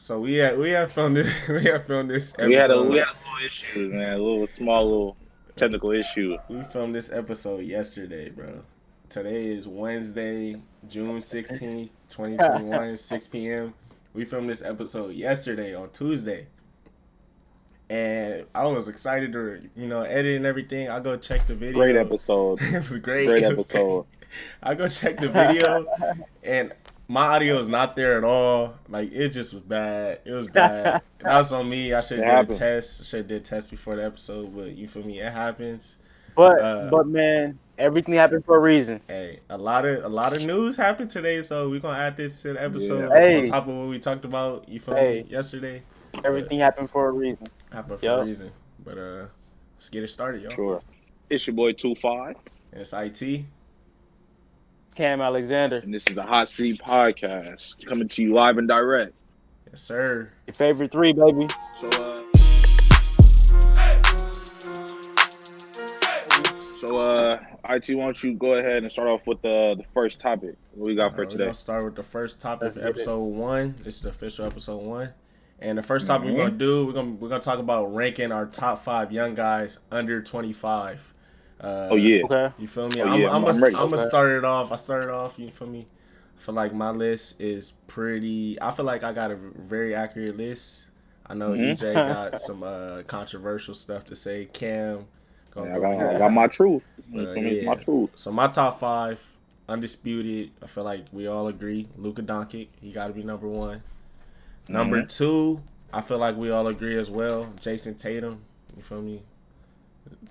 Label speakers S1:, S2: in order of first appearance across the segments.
S1: So we have filmed this
S2: We had a
S1: episode.
S2: little issue, man. A little small little technical issue.
S1: We filmed this episode yesterday, bro. Today is Wednesday, June 16th, 2021, 6 p.m. We filmed this episode yesterday on Tuesday. And I was excited to, edit and everything. I go check the video.
S2: Great episode.
S1: It was great.
S2: Great
S1: It was
S2: episode.
S1: great. I go check the video, and my audio is not there at all. Like, it just was bad. It was bad. That was on me. I should have did a test. I should have did a test before the episode, but you feel me? It happens.
S3: But man, everything happened for a reason.
S1: Hey, a lot of news happened today, so we're gonna add this to the episode
S3: Hey.
S1: on top of what we talked about. You feel me? Yesterday.
S3: Everything happened for a reason.
S1: Happened for a reason. But let's get it started, y'all.
S2: Sure. It's your boy 25.
S1: And it's IT.
S3: Cam Alexander.
S2: And this is the HotS3at Podcast. Coming to you live and direct.
S1: Yes, sir.
S3: Your favorite three, baby.
S2: So IT, why don't you go ahead and start off with the first topic? What we got for today?
S1: We're gonna start with the first topic for episode 1. This is the official episode 1. And the first topic we're gonna do, we're gonna talk about ranking our top 5 young guys under 25.
S3: Okay.
S1: You feel me?
S2: I'm
S1: gonna start it off. I started off. You feel me? I feel like my list is pretty. I feel like I got a very accurate list. I know EJ got some controversial stuff to say. Cam,
S2: I got my truth. My truth.
S1: So my top 5, undisputed. I feel like we all agree. Luka Doncic, he got to be number 1. Number 2, I feel like we all agree as well. Jason Tatum, you feel me?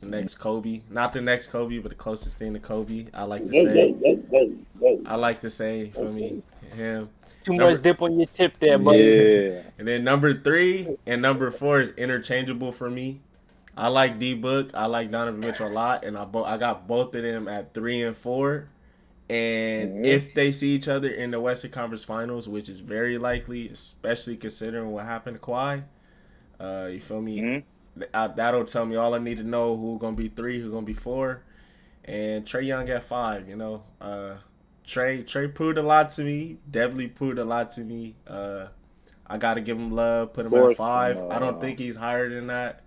S1: The next Kobe, not the next Kobe, but the closest thing to Kobe. I like to say. You feel me? Him.
S3: Too much dip on your tip there, buddy.
S2: Yeah.
S1: And then number 3 and number 4 is interchangeable for me. I like D-Book. I like Donovan Mitchell a lot, and I got both of them at 3 and 4. And if they see each other in the Western Conference Finals, which is very likely, especially considering what happened to Kawhi, you feel me? That'll tell me all I need to know: who's gonna be 3, who's gonna be 4, and Trae Young at 5. Trae proved a lot to me. Definitely proved a lot to me. I gotta give him love. Put him at 5. I don't think he's higher than that.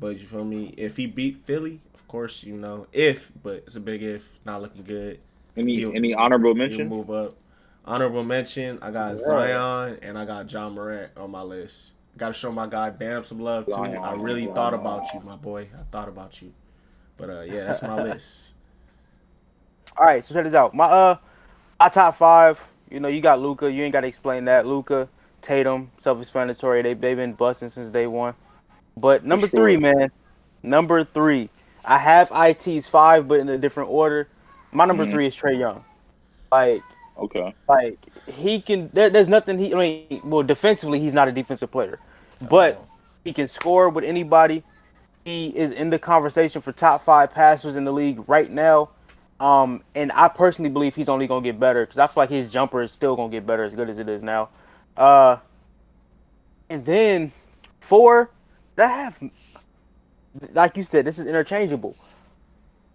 S1: But you feel me? If he beat Philly, of course, but it's a big if. Not looking good.
S2: Any honorable mention?
S1: He'll move up. Honorable mention, I got Zion and I got John Morant on my list. Got to show my guy Bam some love, too. I really thought about you, my boy. I thought about you. But, yeah, that's my list.
S3: All right, so check this out. My top 5, you got Luka. You ain't got to explain that. Luka, Tatum, self-explanatory. They've been busting since day one. But number 3, man. Number 3. I have IT's 5, but in a different order. My number 3 is Trae Young. He can. There's nothing. Defensively, he's not a defensive player, but he can score with anybody. He is in the conversation for top 5 passers in the league right now. And I personally believe he's only gonna get better because I feel like his jumper is still gonna get better as good as it is now. And then 4, I have, like you said, this is interchangeable.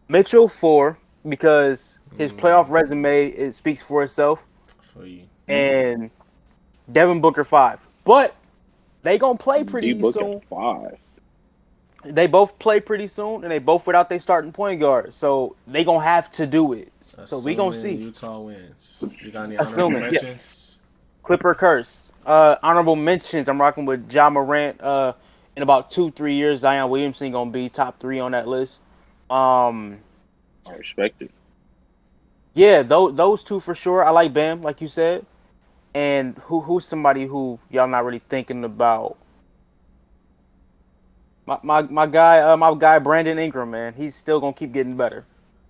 S3: Mitchell 4. Because his playoff resume speaks for itself, and Devin Booker 5. But they gonna play pretty soon.
S2: 5.
S3: They both play pretty soon, and they both without their starting point guard, so they gonna have to do it. So we gonna see.
S1: Utah wins. You got any honorable mentions?
S3: Clipper curse. Honorable mentions. I'm rocking with Ja Morant. In about 2-3 years, Zion Williamson gonna be top 3 on that list.
S2: I respect it.
S3: Yeah, those 2 for sure. I like Bam, like you said. And who's somebody who y'all not really thinking about? My guy Brandon Ingram, man. He's still gonna keep getting better.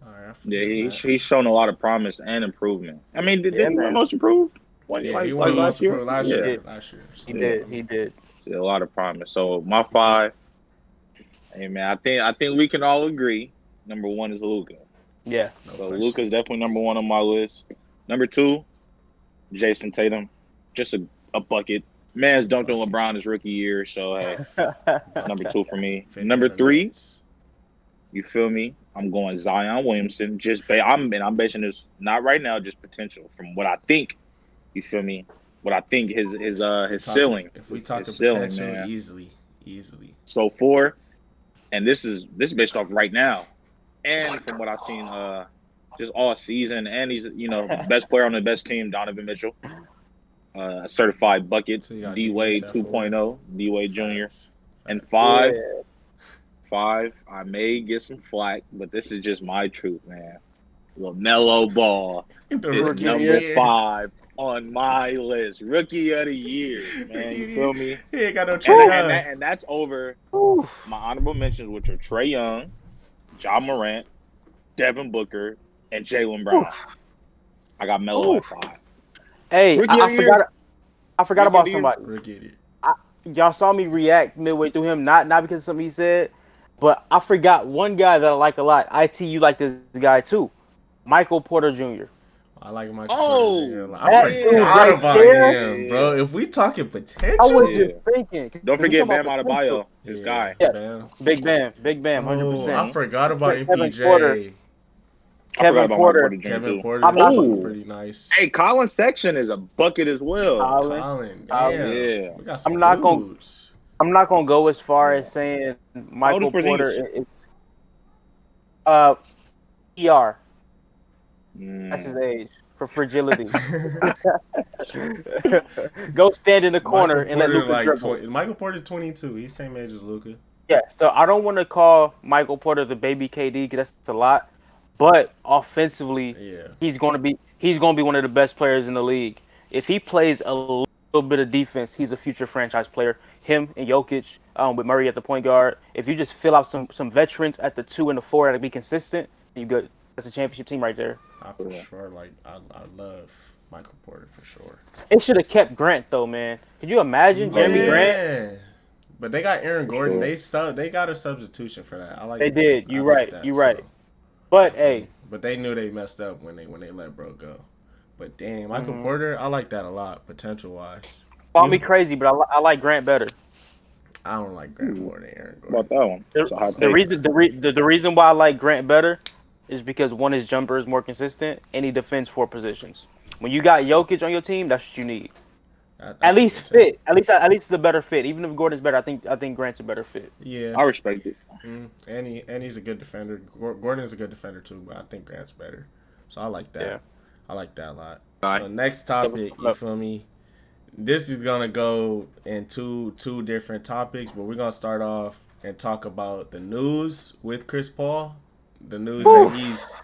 S1: All right,
S2: he's shown a lot of promise and improvement. I mean, did he most improve?
S1: He won last year.
S3: Last year. He did.
S2: A lot of promise. So my 5. Hey man, I think we can all agree. Number 1 is Luka.
S3: Yeah.
S2: So Luka's definitely number 1 on my list. Number 2, Jason Tatum. Just a bucket. Man's dunked on LeBron his rookie year, so hey, number 2 for me. Number 3, you feel me? I'm going Zion Williamson. I'm basing this not right now, just potential from what I think. You feel me? what I think his ceiling.
S1: If we talk
S2: his ceiling,
S1: potential,
S2: man.
S1: easily.
S2: So 4, and this is based off right now, and from what I've seen, just all season, and he's best player on the best team, Donovan Mitchell, certified bucket,
S1: So you got
S2: D Wade
S1: D-Wade
S2: 2.0, D Wade Jr.
S1: Facts.
S2: And 5,
S3: Yeah.
S2: 5, I may get some flack, but this is just my truth, man. LaMelo Ball is
S1: Rookie
S2: number 5 on my list. Rookie of the year, man. You feel me?
S1: He ain't got no Trae
S2: And that's over my honorable mentions, which are Trae Young, Ja Morant, Devin Booker, and Jaylen Brown. I got Melo at 5.
S3: Hey,
S2: Rookie of the year.
S3: I forgot
S2: Rookie
S3: about
S2: of the year.
S3: somebody.
S1: Rookie of the year.
S3: Y'all saw me react midway through him, not because of something he said, but I forgot one guy that I like a lot. IT, you like this guy too, Michael Porter Jr.
S1: I like Michael
S2: Oh,
S1: Porter Jr.
S3: that
S1: I
S3: dude
S1: forgot
S3: right
S1: about
S3: there.
S1: him, bro. If we talking
S3: I
S1: potential,
S3: was
S2: Yeah.
S3: just thinking.
S2: Don't forget Bam
S3: Bam
S2: Adebayo, this guy.
S3: Yeah.
S1: Bam.
S3: Big Bam, 100%.
S1: Oh, I forgot about
S3: Kevin Porter.
S1: MPJ.
S2: I forgot
S3: Kevin
S2: about
S3: Porter.
S2: Michael Porter Jr.
S1: Kevin
S2: too.
S1: Porter
S3: I'm not-
S1: is pretty nice.
S2: Hey, Colin Section is a bucket as well.
S1: Colin, damn.
S2: Yeah.
S1: We got some
S3: I'm not gonna-
S1: dudes.
S3: I'm not gonna go as far as saying Michael
S2: old is
S3: Porter
S2: Porzingis?
S3: is ER. That's his age for fragility. Go stand in the corner and let Luka dribble.
S1: Michael Porter 22. He's same age as Luka.
S3: Yeah, so I don't want to call Michael Porter the baby KD because that's a lot, but offensively,
S1: Yeah.
S3: he's going to be one of the best players in the league. If he plays a little bit of defense, he's a future franchise player. Him and Jokic, with Murray at the point guard. If you just fill out some veterans at the 2 and the 4 to be consistent, you good. That's a championship team right there.
S1: I for sure I love Michael Porter for sure.
S3: It should have kept Grant though, man. Could you imagine Jeremy Grant?
S1: But they got Aaron Gordon.
S2: Sure.
S1: They got a substitution for that. I like.
S3: They did. You
S1: I like
S3: right.
S1: that,
S3: You
S1: so.
S3: right. But hey,
S1: But they knew they messed up when they let bro go. But damn, Michael Porter, I like that a lot, potential wise.
S3: call me crazy, but I like Grant better.
S1: I don't like Grant more than Aaron Gordon.
S2: About that one. It's a hot
S3: The
S2: take.
S3: reason why I like Grant better is because one, his jumper is more consistent, and he defends 4 positions. When you got Jokic on your team, that's what you need. At least fit. At least it's a better fit. Even if Gordon's better, I think Grant's a better fit.
S1: Yeah.
S2: I respect it.
S1: And he's a good defender. Gordon's a good defender too, but I think Grant's better. So I like that.
S3: Yeah.
S1: I like that a lot.
S2: All right.
S1: Next topic, you feel me? This is gonna go in two different topics, but we're gonna start off and talk about the news with Chris Paul. The news that he's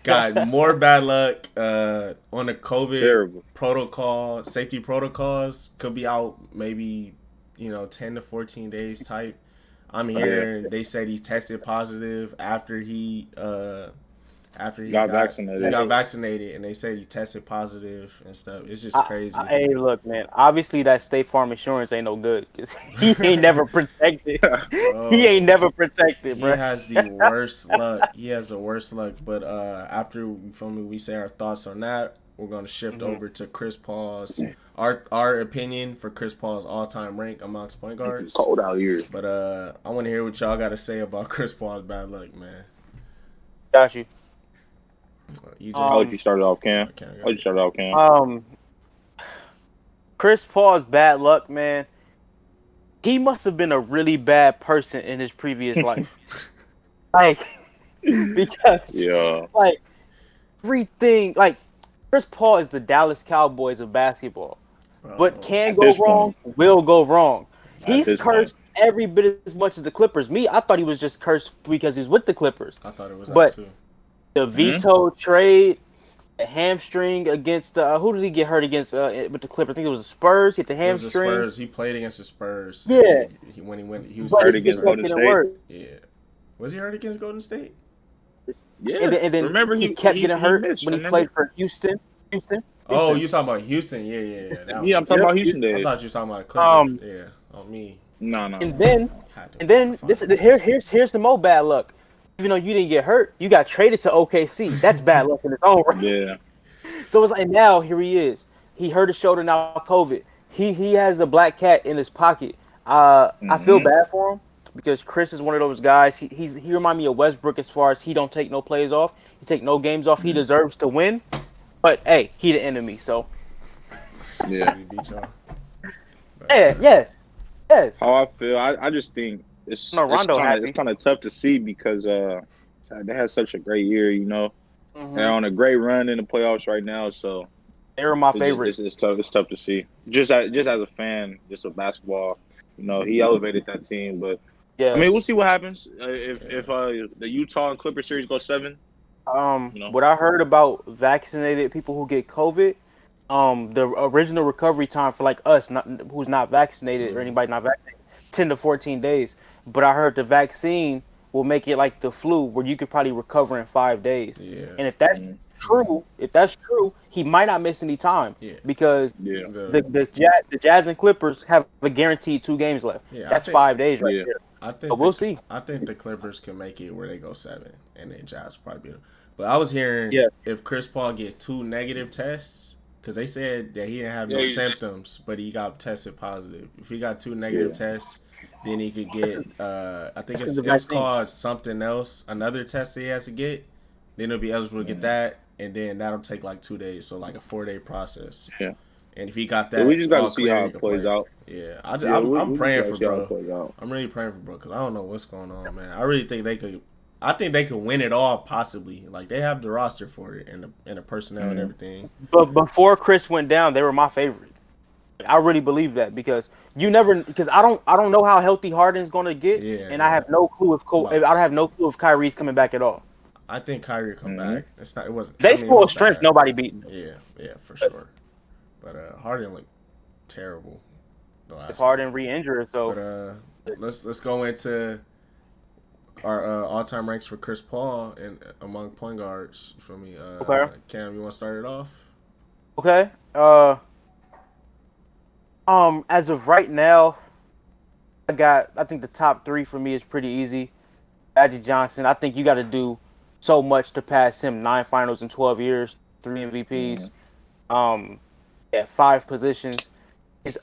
S1: got more bad luck on the COVID
S2: Terrible.
S1: protocol, safety protocols. Could be out maybe 10 to 14 days type. I'm hearing they said he tested positive after he got
S2: vaccinated.
S1: He got vaccinated, and they said he tested positive and stuff. It's just crazy.
S3: Hey, look, man. Obviously, that State Farm insurance ain't no good because he ain't never protected. He ain't never protected,
S1: He
S3: bro.
S1: has the worst luck. He has the worst luck. But after we say our thoughts on that, we're gonna shift over to Chris Paul's our opinion for Chris Paul's all-time rank amongst point guards.
S2: It's cold out here.
S1: But I want to hear what y'all got to say about Chris Paul's bad luck, man.
S3: Got you.
S2: I'll let you start it off, Cam.
S1: Okay, I got
S2: I'll let you start it off, Cam.
S3: Chris Paul's bad luck, man. He must have been a really bad person in his previous life. Because everything, Chris Paul is the Dallas Cowboys of basketball. What can go wrong will go wrong. He's cursed every bit as much as the Clippers. I thought he was just cursed because he's with the Clippers.
S1: I thought it was
S3: but
S1: too.
S3: The Vito trade, the hamstring against who did he get hurt against with the Clippers? I think it was the Spurs. He hit the hamstring.
S1: Spurs. He played against the Spurs.
S3: Yeah.
S1: He was
S2: hurt against Golden State.
S1: Yeah. Was he hurt against Golden State?
S2: Yeah.
S3: And then
S2: remember
S3: he kept getting hurt when he played for Houston.
S1: Oh, you talking about Houston? Yeah.
S2: Yeah, I'm talking about Houston.
S1: I thought you were talking about Clippers. Yeah, on me.
S2: No.
S3: And then here's the more bad luck. Even though you didn't get hurt, you got traded to OKC. That's bad luck in its own right.
S2: Yeah.
S3: So it's like now here he is. He hurt his shoulder now. COVID. He has a black cat in his pocket. I feel bad for him because Chris is one of those guys. He remind me of Westbrook as far as he don't take no plays off. He take no games off. He deserves to win. But hey, he the enemy. So
S2: Yeah.
S1: We beat y'all.
S3: Yeah, yes.
S2: How I feel, I just think it's
S3: No, Rondo happy.
S2: it's kind of tough to see because they had such a great year. You know,
S3: Mm-hmm.
S2: they're on a great run in the playoffs right now. So
S3: they were my favorite.
S2: It's tough. It's tough to see. Just as a fan, just of basketball, you know, he elevated that team. But
S3: yes.
S2: I mean, we'll see what happens if the Utah and Clipper series go 7.
S3: What I heard about vaccinated people who get COVID, the original recovery time for like us, who's not vaccinated or anybody not vaccinated, 10 to 14 days. But I heard the vaccine will make it like the flu, where you could probably recover in 5 days.
S1: Yeah.
S3: And if that's true, he might not miss any time.
S1: Yeah.
S3: Because the Jazz and Clippers have a guaranteed 2 games left.
S1: Yeah,
S3: that's 5 days right there.
S1: I think
S3: but we'll see.
S1: I think the Clippers can make it where they go 7, and then Jazz will probably beat them. But I was hearing if Chris Paul get 2 negative tests, because they said that he didn't have no symptoms, but he got tested positive. If he got 2 negative tests, then he could get I think it's called something else, another test that he has to get. Then he'll be eligible to get that, and then that'll take like 2 days, so like a 4-day process.
S2: Yeah.
S1: And if he got that,
S2: we just got to see how it plays out.
S1: Yeah, I'm praying for bro. I'm really praying for bro because I don't know what's going on, man. I really think they could. I think they could win it all, possibly. Like they have the roster for it and the personnel and everything.
S3: But before Chris went down, they were my favorite. I really believe that because I don't know how healthy Harden's gonna get, and I have no clue I have no clue if Kyrie's coming back at all.
S1: I think Kyrie come back. It wasn't.
S3: They full of strength. Nobody beating them.
S1: Yeah, for sure. But Harden looked terrible.
S3: If Harden re-injured himself.
S1: But let's go into our all-time ranks for Chris Paul and among point guards. You feel me?
S3: Okay.
S1: Cam, you want to start it off?
S3: Okay. As of right now, I think the top 3 for me is pretty easy. Magic Johnson. I think you got to do so much to pass him. 9 finals in 12 years, 3 MVPs. 5 positions.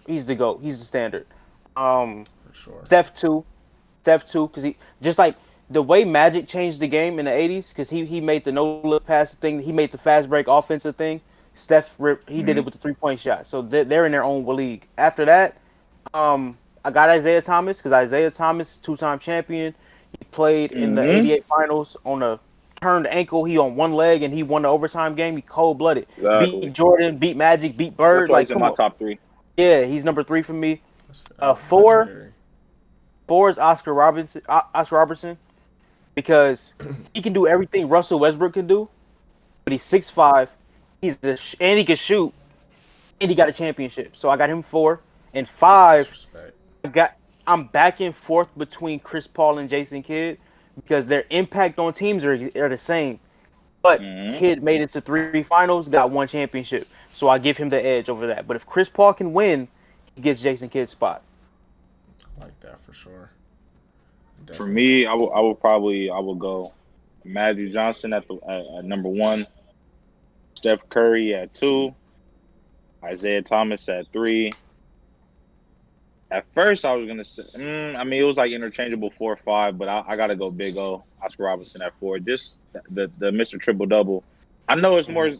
S3: He's the GOAT. He's the standard.
S1: For sure.
S3: Steph 2, because he just like the way Magic changed the game in the 80s, because he made the no-look pass thing, he made the fast break offensive thing. Steph did it with the 3-point shot, so they're in their own league. After that, I got Isaiah Thomas because Isaiah Thomas, 2-time champion. He played in the '88 finals on a turned ankle. He on one leg and he won the overtime game. He cold-blooded.
S2: Exactly.
S3: Beat Jordan, beat Magic, beat Bird.
S2: That's why he's in my top 3.
S3: Yeah, he's number 3 for me. 4 is Oscar Robertson, because he can do everything Russell Westbrook can do, but he's 6'5". And he can shoot, and he got a championship. So I got him 4 and 5. I'm back and forth between Chris Paul and Jason Kidd because their impact on teams are the same. But Kidd made it to 3 finals, got 1 championship. So I give him the edge over that. But if Chris Paul can win, he gets Jason Kidd's spot.
S1: I like that for sure. Definitely.
S2: For me, I will go Magic Johnson at number 1, Steph Curry at 2, Isaiah Thomas at 3. At first, I was gonna say, it was like interchangeable 4 or 5, but I gotta go Big O, Oscar Robertson at 4. Just the Mr. Triple Double. I know it's more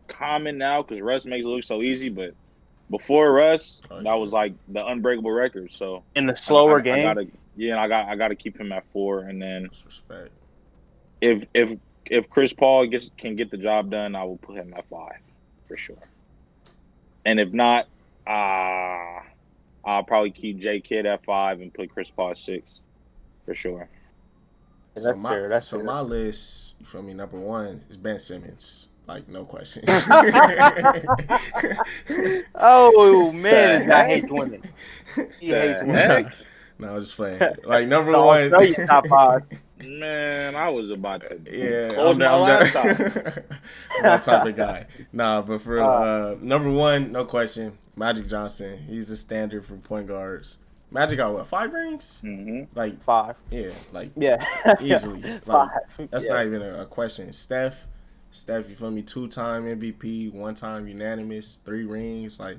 S2: common now because Russ makes it look so easy, but before Russ, that was like the unbreakable record. So
S3: in the slower game,
S2: I gotta keep him at 4, and then
S1: respect.
S2: If Chris Paul can get the job done, I will put him at 5 for sure. And if not, I'll probably keep J Kidd at 5 and put Chris Paul at 6 for sure.
S1: So my list, you feel me? Number 1 is Ben Simmons, like no question.
S3: Oh man, this guy hates women. He hates women.
S1: No, I'm just playing. Like number 1.
S3: No, you top 5.
S2: Man, I was about to
S1: I'm that type of guy. Nah, but for number 1, no question, Magic Johnson. He's the standard for point guards. Magic got what, 5 rings?
S2: Mm-hmm.
S1: Like
S3: 5.
S1: Yeah, like
S3: easily.
S1: Like, 5. That's not even a question. Steph, you feel me? 2-time MVP, 1-time unanimous, 3 rings. Like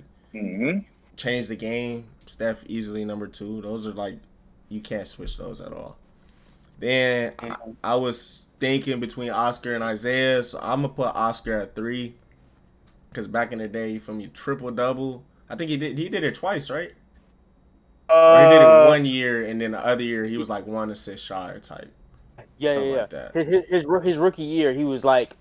S1: changed the game. Steph easily number 2. Those are like you can't switch those at all. Then I was thinking between Oscar and Isaiah, so I'm gonna put Oscar at 3. Because back in the day, you feel me, triple double. I think he did it twice, right? Or he did it 1 year, and then the other year he was like 1 assist shy or type.
S3: Yeah,
S1: Something
S3: yeah, yeah.
S1: like that.
S3: His rookie year, he was like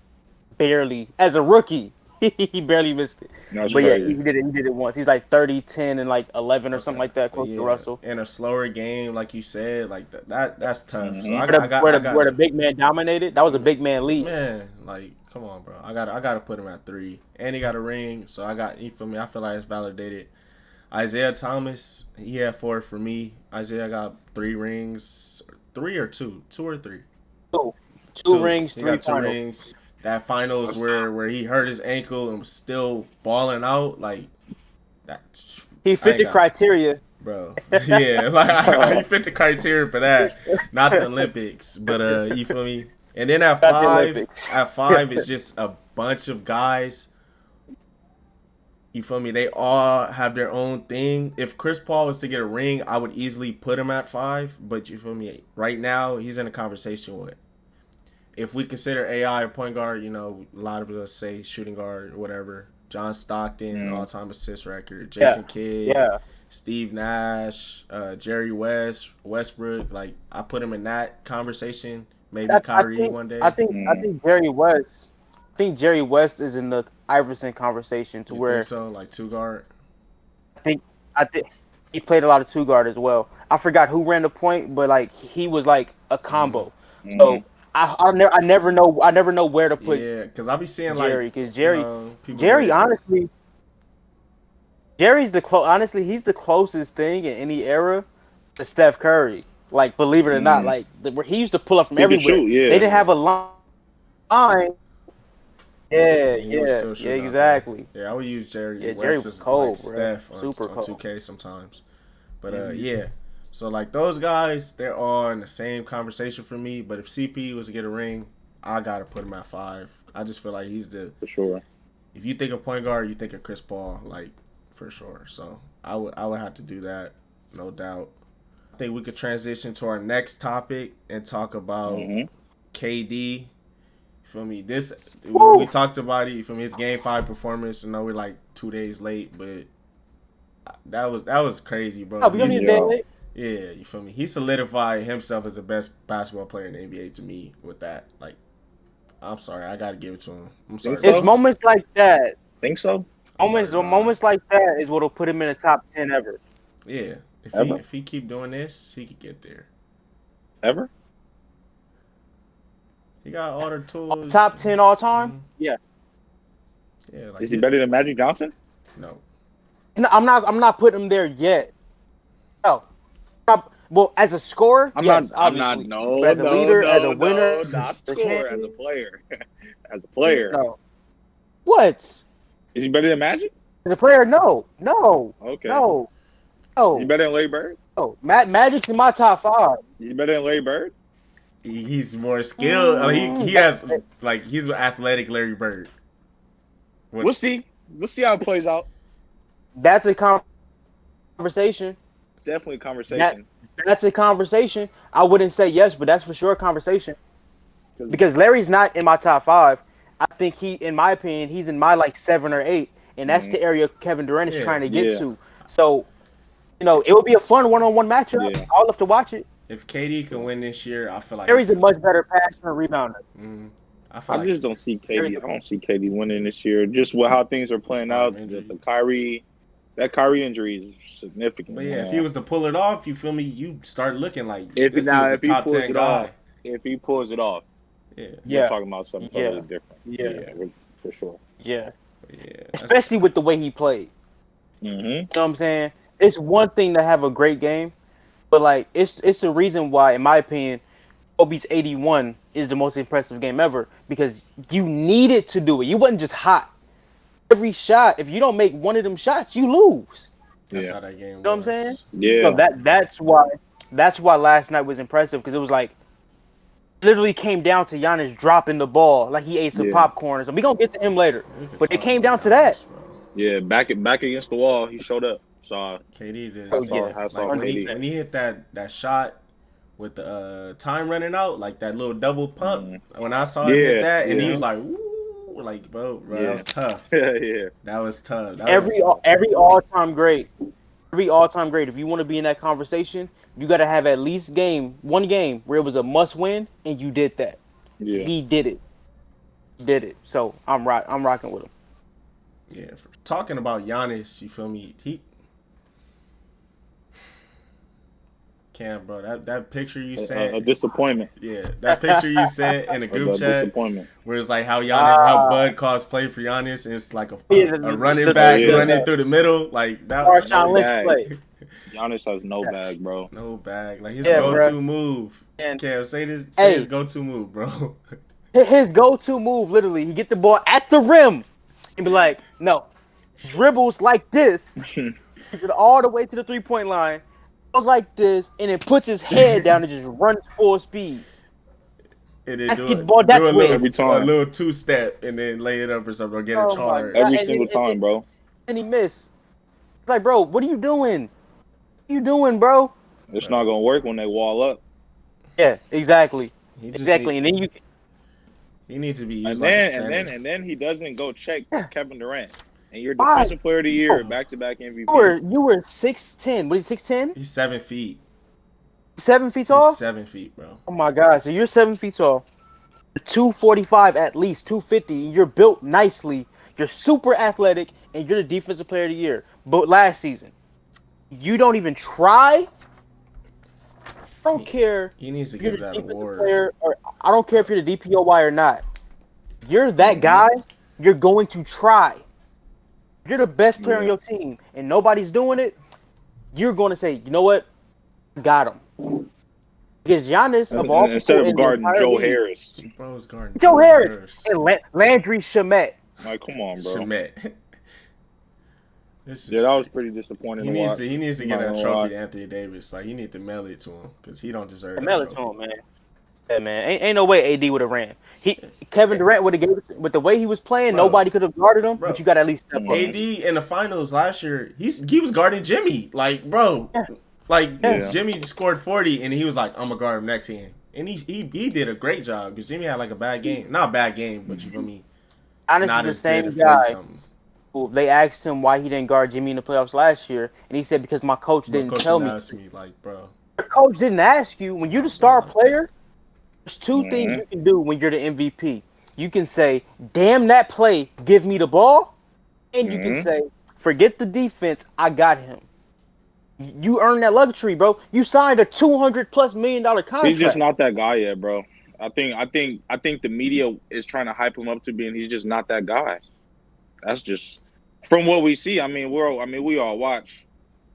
S3: barely as a rookie. He barely missed it.
S2: That's
S3: But yeah,
S2: crazy.
S3: he did it. He did it once. He's like 30, 10, and like 11 or something like that, close to Russell.
S1: In a slower game, like you said, like that's tough.
S2: Mhm.
S1: So I got
S3: Where the big man dominated, that was a big man league.
S1: man, like come on, bro. I gotta put him at 3, and he got a ring. So you feel me? I feel like it's validated. Isaiah Thomas, he had 4 for me. Isaiah got 3 rings, 3 or 2 or 3.
S3: Two rings,
S1: He
S3: 3
S1: got 2
S3: finals.
S1: rings. That finals where he hurt his ankle and was still balling out like that.
S3: He fit the criteria.
S1: Bro, yeah, like he fit the criteria for that, not the Olympics, but you feel me? And then at 5, it's just a bunch of guys. You feel me? They all have their own thing. If Chris Paul was to get a ring, I would easily put him at 5. But you feel me? Right now, he's in a conversation with. If we consider AI a point guard, you know, a lot of us say shooting guard or whatever. John Stockton, all-time assist record. Jason Kidd. Steve Nash, Jerry Westbrook, like I put him in that conversation. Maybe Kyrie one day.
S3: I think Jerry West. I think Jerry West is in the Iverson conversation to where.
S1: Think so, like 2 guard.
S3: I think he played a lot of 2 guard as well. I forgot who ran the point, but like he was like a combo. So I never know where to put.
S1: Yeah, because I'll be seeing
S3: Jerry,
S1: like
S3: because Jerry,
S1: you know,
S3: Jerry honestly. Jerry's honestly, he's the closest thing in any era to Steph Curry. Like, believe it or not, like where he used to pull up from everywhere. They didn't have a line. Yeah, exactly.
S1: Yeah, I would use Jerry.
S3: Yeah, Jerry was cold,
S1: like
S3: bro.
S1: Steph
S3: Super
S1: on
S3: cold.
S1: 2K sometimes. But yeah, so like those guys, they're all in the same conversation for me. But if CP was to get a ring, I gotta put him at 5. I just feel like he's
S2: for sure.
S1: If you think of point guard, you think of Chris Paul, like. For sure. So I would have to do that, no doubt. I think we could transition to our next topic and talk about KD. You feel me? We talked about it. You feel me? His Game 5 performance. I know we're like 2 days late, but that was crazy, bro.
S3: Oh, we don't need a day late.
S1: Yeah, you feel me? He solidified himself as the best basketball player in the NBA to me with that. Like, I'm sorry, I gotta give it to him. I'm sorry.
S3: It's moments like that.
S2: Think so?
S3: Moments like that is what'll put him in the top 10 ever.
S1: Yeah, if he keep doing this, he could get there.
S2: Ever?
S1: He got all the tools.
S3: Top 10 all time? Yeah.
S1: Yeah. Like
S2: is he better than Magic Johnson?
S1: No.
S3: I'm not putting him there yet. No. Well, as a scorer, yes, obviously.
S2: No,
S3: but as a leader, as a winner,
S2: not scorer, as a player. As a player.
S3: No. What?
S2: Is he better than Magic?
S3: As a player, no.
S2: Okay.
S3: No.
S2: Is he better than Larry Bird?
S3: No. Magic's in my top 5.
S2: Is he better than Larry Bird?
S1: He's more skilled. I mean, he has like he's an athletic Larry Bird.
S2: We'll see. We'll see how it plays out.
S3: That's a conversation.
S2: It's definitely a conversation.
S3: That's a conversation. I wouldn't say yes, but that's for sure a conversation. Because Larry's not in my top 5. I think in my opinion, he's in my like 7 or 8, and that's the area Kevin Durant is trying to get to. So, you know, it would be a fun one-on-one matchup.
S2: Yeah.
S3: I'll love to watch it.
S1: If KD can win this year, I feel like
S3: Larry's a much better passer and rebounder.
S2: I just don't see KD. I don't see KD winning this year. Just how things are playing out. The Kyrie injury is significant.
S1: But yeah, if he was to pull it off, you feel me? You start looking like
S2: this dude's a top 10
S1: guy.
S2: If he pulls it off, we're talking about something totally different. Yeah, for sure.
S3: Yeah. Especially with the way he played. You know what I'm saying? It's one thing to have a great game, but like it's a reason why, in my opinion, Kobe's 81 is the most impressive game ever, because you needed to do it. You wasn't just hot. Every shot, if you don't make one of them shots, you lose.
S1: That's how that game was.
S3: You know what I'm saying?
S2: Yeah.
S3: So that's why last night was impressive, because it was like literally came down to Giannis dropping the ball like he ate some popcorn. So we gonna get to him later, but it came down to that.
S2: Yeah, back against the wall, he showed up. So
S1: KD did.
S2: When
S1: he hit that shot with the time running out, like that little double pump. When I saw him hit that, and he was like, "Ooh," Like, bro,
S2: Yeah.
S1: that was tough.
S2: Yeah.
S1: That was tough.
S3: Every all-time great. Every all-time great. If you want to be in that conversation, you got to have at least one game where it was a must-win, and you did that.
S2: Yeah.
S3: He did it. He did it. So I'm rocking with him.
S1: Yeah. Talking about Giannis, you feel me? Cam, bro, that picture you sent.
S2: A disappointment.
S1: Yeah, that picture you sent in the group chat
S2: Disappointment.
S1: where it's like how Bud calls play for Giannis, and it's like a running back running through the middle. Like that was
S3: Marshawn Lynch play.
S2: Giannis has no bag, bro.
S1: No bag. Like his go-to move. Cam, say his go-to move, bro.
S3: His go-to move, literally, he get the ball at the rim and be like, no. Dribbles like this, all the way to the 3-point line, goes like this, and then puts his head down and just runs full speed.
S1: And then
S3: Basketball,
S1: do a little two-step and then lay it up or something or get a charge.
S2: Every single time, bro.
S3: And he missed. It's like, bro, what are you doing? What are you doing, bro?
S2: It's not going to work when they wall up.
S3: Yeah, exactly. Exactly. And then
S1: he needs to be used
S2: and then he doesn't go check Kevin Durant. And you're defensive player of the year, back-to-back MVP.
S3: You were 6'10". What is he, 6'10"?
S1: He's 7 feet.
S3: 7 feet tall?
S1: He's 7 feet, bro.
S3: Oh my God! So you're 7 feet tall, 245 at least, 250. You're built nicely. You're super athletic, and you're the defensive player of the year. But last season, you don't even try. I don't care.
S1: He needs to give that award.
S3: I don't care if you're the DPOY or not. You're that guy. You're going to try. You're the best player on your team, and nobody's doing it. You're going to say, you know what? Got him. Because Giannis, of all people,
S2: instead of guarding Joe Harris.
S1: Bro, was guarding
S3: Joe Harris. And Landry Shamet.
S2: Like, come on, bro.
S1: Shamet.
S2: That was pretty disappointing.
S1: He needs to get that trophy to Anthony Davis. Like, he needs to mail it to him because he don't deserve that
S3: mail it to him, man. Yeah, man. Ain't no way AD would have ran. Kevin Durant would have gave it with the way he was playing. Bro, nobody could have guarded him. But you got to at least step up.
S1: AD in the finals last year, he was guarding Jimmy. Like, bro, Jimmy scored 40, and he was like, "I'm gonna guard him next game," and he did a great job because Jimmy had like a bad game, not a bad game, but you feel me.
S3: Honestly, the same guy. They asked him why he didn't guard Jimmy in the playoffs last year, and he said because my coach didn't tell me.
S1: Asked me, like, bro.
S3: Your coach didn't ask you. When you're the star player, there's two things you can do when you're the MVP. You can say, "Damn that play, give me the ball," and you can say, "Forget the defense, I got him." You earned that luxury, bro. You signed a $200+ million contract.
S2: He's just not that guy yet, bro. I think the media is trying to hype him up to being. He's just not that guy. That's just from what we see. I mean, we all watch.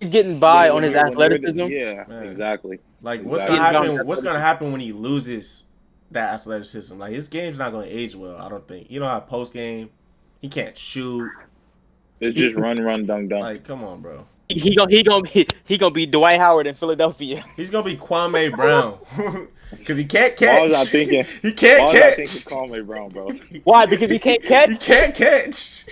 S3: He's getting by on his athleticism.
S2: Yeah, exactly.
S1: Like, what's gonna happen? What's gonna happen when he loses that athleticism? Like, his game's not gonna age well. I don't think. You know how post game, he can't shoot.
S2: It's just run, dunk.
S1: Like, come on, bro.
S3: He gonna be Dwight Howard in Philadelphia.
S1: He's gonna be Kwame Brown because he can't catch.
S2: What was I thinking?
S1: He can't catch.
S2: I think Kwame Brown, bro.
S3: Why? Because he can't catch.
S1: He can't catch.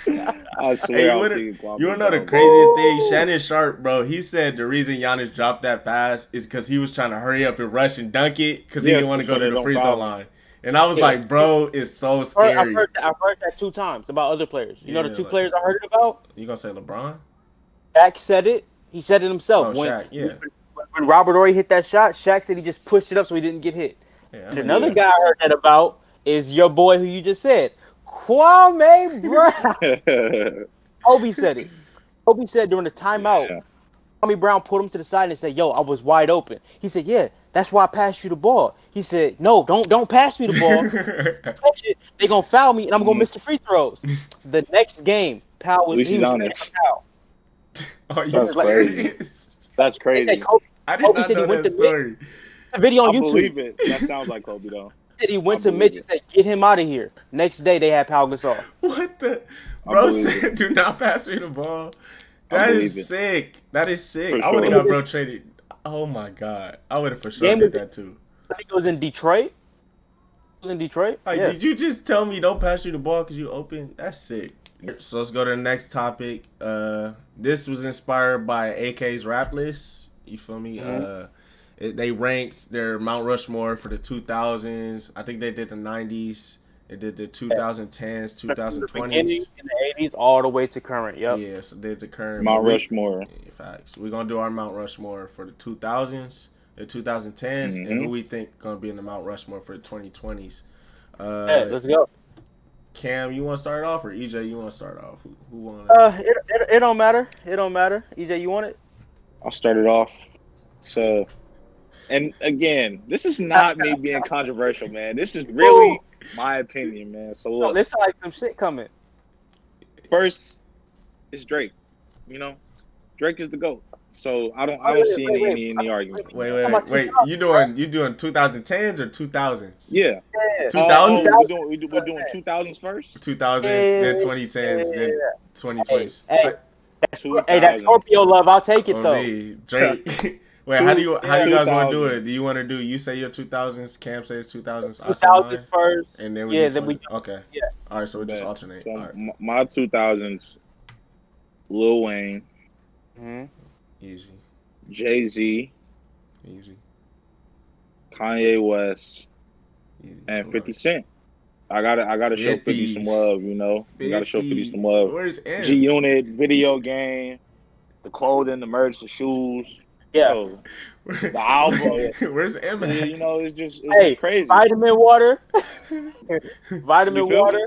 S2: I swear.
S1: You wanna know the craziest thing? Shannon Sharp, bro. He said the reason Giannis dropped that pass is because he was trying to hurry up and rush and dunk it because he didn't want to go to the free throw line. And I was like, bro, it's so scary.
S3: I've heard that 2 times about other players. You know the 2 players I heard about?
S1: You gonna say LeBron?
S3: Shaq said it. He said it himself. When Robert Horry hit that shot, Shaq said he just pushed it up so he didn't get hit. Yeah, and another guy I heard that about is your boy who you just said, Kwame Brown. Kobe said it. Kobe said during the timeout, Kwame Brown pulled him to the side and said, "Yo, I was wide open." He said, "Yeah, that's why I passed you the ball." He said, "No, don't pass me the ball. They gonna foul me and I'm gonna miss the free throws." The next game, Powell was honest.
S1: Oh, you serious?
S2: That's crazy.
S3: Kobe said he went to Mitch. The video on YouTube.
S2: Believe it. That sounds like Kobe though.
S3: He went to Mitch and said, "Get him out of here." Next day, they had Pau Gasol.
S1: What the? Bro said, "Do not pass me the ball." That is sick. That is sick. I would have got bro traded. Oh my god, I would have for sure said that too.
S3: I think it was in Detroit. Like,
S1: did you just tell me don't pass you the ball because you open? That's sick. So let's go to the next topic. This was inspired by AK's rap list. You feel me? They ranked their Mount Rushmore for the 2000s. I think they did the 90s. It did the 2010s,
S3: From the
S1: 2020s.
S3: beginning in the 80s all the way to current. Yep.
S1: Yeah, so did the current
S2: Mount Rushmore.
S1: Facts. We're gonna do our Mount Rushmore for the 2000s, the 2010s, and who we think gonna be in the Mount Rushmore for the 2020s.
S3: Yeah, let's go.
S1: Cam, you want to start off, or EJ, you want to start off? Who want?
S3: It don't matter. It don't matter. EJ, you want it?
S2: I'll start it off. So, and again, this is not me being controversial, man. This is really my opinion, man. So look,
S3: This sounds like some shit coming.
S2: first, it's Drake. You know, Drake is the GOAT. So I don't see any argument.
S1: Wait. You doing 2010s or 2000s?
S2: Yeah.
S1: 2000s.
S2: We're doing 2000s first.
S1: 2000s, then 2010s, then 2020s.
S3: Hey, that Scorpio love, I'll take it though.
S1: Drake. Wait, how do you guys want to do it? Do you want to do? You say your 2000s, Cam says 2000s, I say
S3: 2000s
S1: mine,
S3: first,
S1: and then okay.
S3: Yeah.
S1: All right, so we just alternate.
S2: So
S1: All right.
S2: my 2000s, Lil Wayne,
S1: Easy,
S2: Jay-Z,
S1: easy,
S2: Kanye West,
S1: easy.
S2: and 50 Cent. I gotta show 50 some love, you know. You gotta show 50 some love.
S1: Where's M?
S2: G Unit, video game, the clothing, the merch, the shoes.
S3: Yeah.
S2: Yo, the album.
S1: Where's M? At?
S2: You know, it's just crazy.
S3: Vitamin water, vitamin
S2: You feel
S3: water,
S2: me?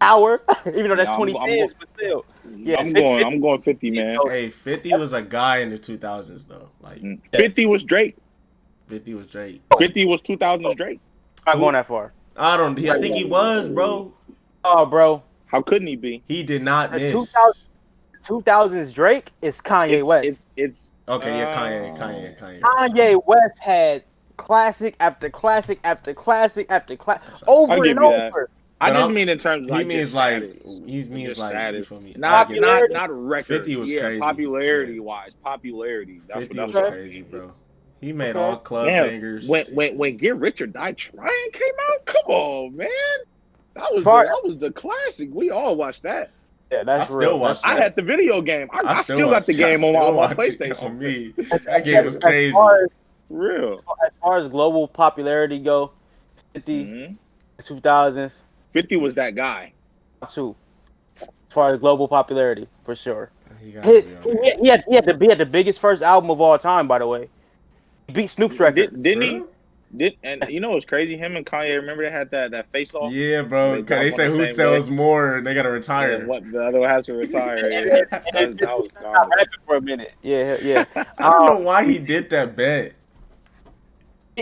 S3: hour. Even though that's
S2: Yeah,
S3: 2010s, but still. Yeah,
S2: I'm going 50, man.
S1: Hey, 50 was a guy in the 2000s though. Like
S2: 50 was Drake.
S1: 50 was Drake.
S2: 50 was 2000s Drake.
S3: I'm not going that far.
S1: I think he was, bro.
S3: Oh, bro.
S2: How couldn't he be?
S1: He did not miss.
S3: 2000s Drake is Kanye West.
S2: It's
S1: okay, yeah, Kanye.
S3: Kanye West had classic after classic after classic after classic over and over.
S2: I just mean in terms of
S1: he means like you
S2: status.
S1: feel me?
S2: Not record.
S1: 50 was crazy.
S2: Popularity wise. Popularity. That's
S1: 50
S2: what
S1: was
S2: that's
S1: crazy, bro. He made all club bangers.
S2: When Get Rich or Die Trying came out, come on, man. That was the classic. We all watched that.
S3: Yeah, that's
S1: I still watched that.
S2: I had the video game. I still got the game on my PlayStation.
S1: On me. That game was crazy.
S2: Real.
S3: As far as global popularity go, 50, 2000s.
S2: 50 was that guy.
S3: Too. As far as global popularity, for sure. He had the biggest first album of all time, by the way. He beat Snoop's record.
S2: Didn't he? And you know what's crazy? Him and Kanye, remember they had that face off?
S1: Yeah, bro. They say who sells more, they gotta retire.
S2: Yeah, what the other one has to retire. That was gone.
S3: For a minute. Yeah.
S1: I don't know why he did that bet.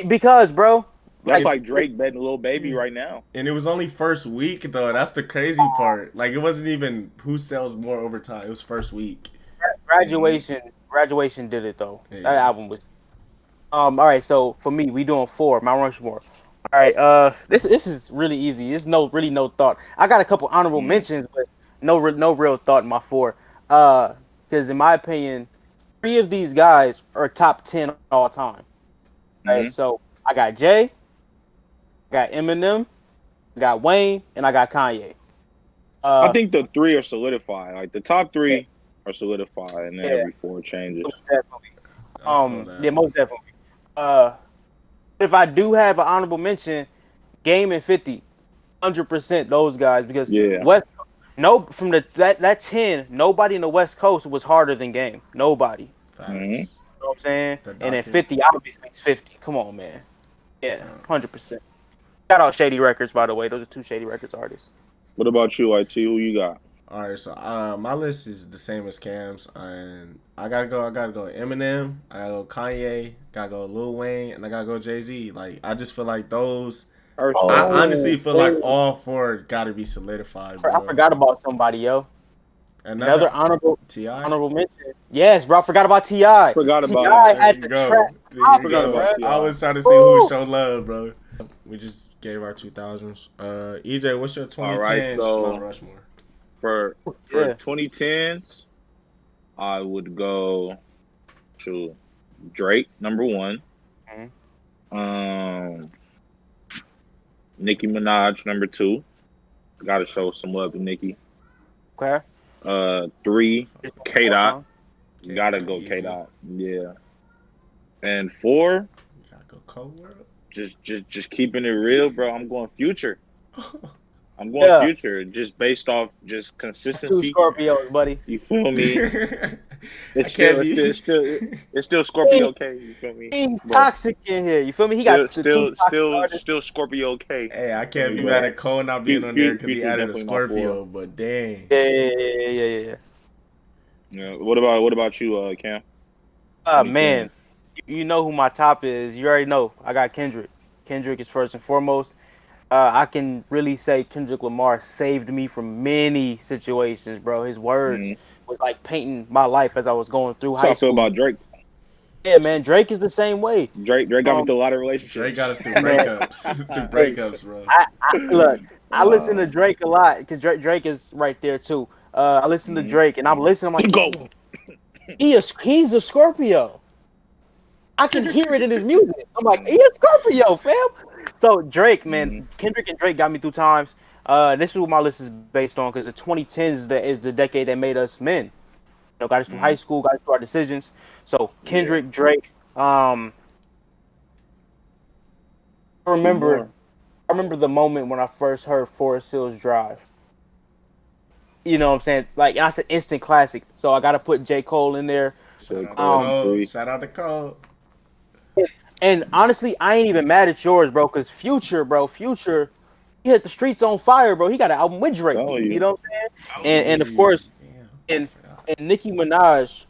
S3: Because, bro.
S2: That's like Drake betting Lil Baby right now.
S1: And it was only first week, though. That's the crazy part. Like, it wasn't even who sells more over time. It was first week.
S3: Graduation did it, though. Yeah. That album was... all right, so for me, we doing 4, Mount Rushmore. All right, this is really easy. There's really no thought. I got a couple honorable mentions, but no real thought in my 4. Because in my opinion, 3 of these guys are top 10 all time. Right, so I got Jay, I got Eminem, I got Wayne, and I got Kanye.
S2: I think the 3 are solidified. Like the top 3 are solidified, and then every 4 changes.
S3: Most definitely. Most definitely. If I do have an honorable mention, Game and 50, 100% those guys, because from that 10, nobody in the West Coast was harder than Game. Nobody. You know what I'm saying? And then 50 obviously is 50. Come on, man. Yeah, 100%. Shout out Shady Records, by the way. Those are 2 Shady Records artists.
S2: What about you, IT? Who you got?
S1: All right, so my list is the same as Cam's, and I gotta go Eminem, I gotta go Kanye, gotta go Lil Wayne, and I gotta go Jay-Z. Like, I just feel like those. I honestly feel like all 4 gotta be solidified. Bro.
S3: I forgot about somebody, yo. Another honorable
S1: T.I.
S3: honorable mention. Yes, bro. I forgot about T.I. T.I. had the track.
S1: I was trying to see who showed love, bro. We just gave our 2000s. EJ, what's your 2010s Mount Rushmore?
S2: For 2010s, I would go to Drake, number 1. Nicki Minaj, number 2. Gotta show some love to Nicki.
S3: Okay.
S2: 3, K-Dot. Gotta go K-Dot. Yeah. And 4,
S1: gotta go Cold World.
S2: Just keeping it real, bro. I'm going Future. I'm going Future just based off just
S3: Two
S2: consistency.
S3: Scorpios, buddy.
S2: You feel me? It's still Scorpio K. You feel me?
S3: He's toxic in here. You feel me? He got
S2: still Scorpio K.
S1: Hey, I can't be mad at Cole not being on there because he added a Scorpio. But dang.
S3: Yeah.
S2: Yeah. What about you, Cam?
S3: Man, you know who my top is. You already know. I got Kendrick. Kendrick is first and foremost. I can really say Kendrick Lamar saved me from many situations, bro. His words was like painting my life as I was going through high school.
S2: How I feel about Drake?
S3: Yeah, man, Drake is the same way.
S2: Drake got me through a lot of relationships.
S1: Drake got us through breakups, bro.
S3: I listen to Drake a lot because Drake is right there too. I listen to Drake and I'm listening. I'm like,
S2: go.
S3: He's a Scorpio. I can hear it in his music. I'm like, he's a Scorpio, fam. So Drake, man, Kendrick and Drake got me through times. This is what my list is based on because the 2010s is the decade that made us men. Got us through high school, got us through our decisions. So Kendrick, Drake. I remember the moment when I first heard Forest Hills Drive. You know what I'm saying? Like, I said instant classic. So I got to put J. Cole in there.
S1: Shout out to Cole.
S3: And honestly, I ain't even mad at yours, bro, because Future, he hit the streets on fire, bro. He got an album with Drake. You know what I'm saying? And of course, and Nicki Minaj,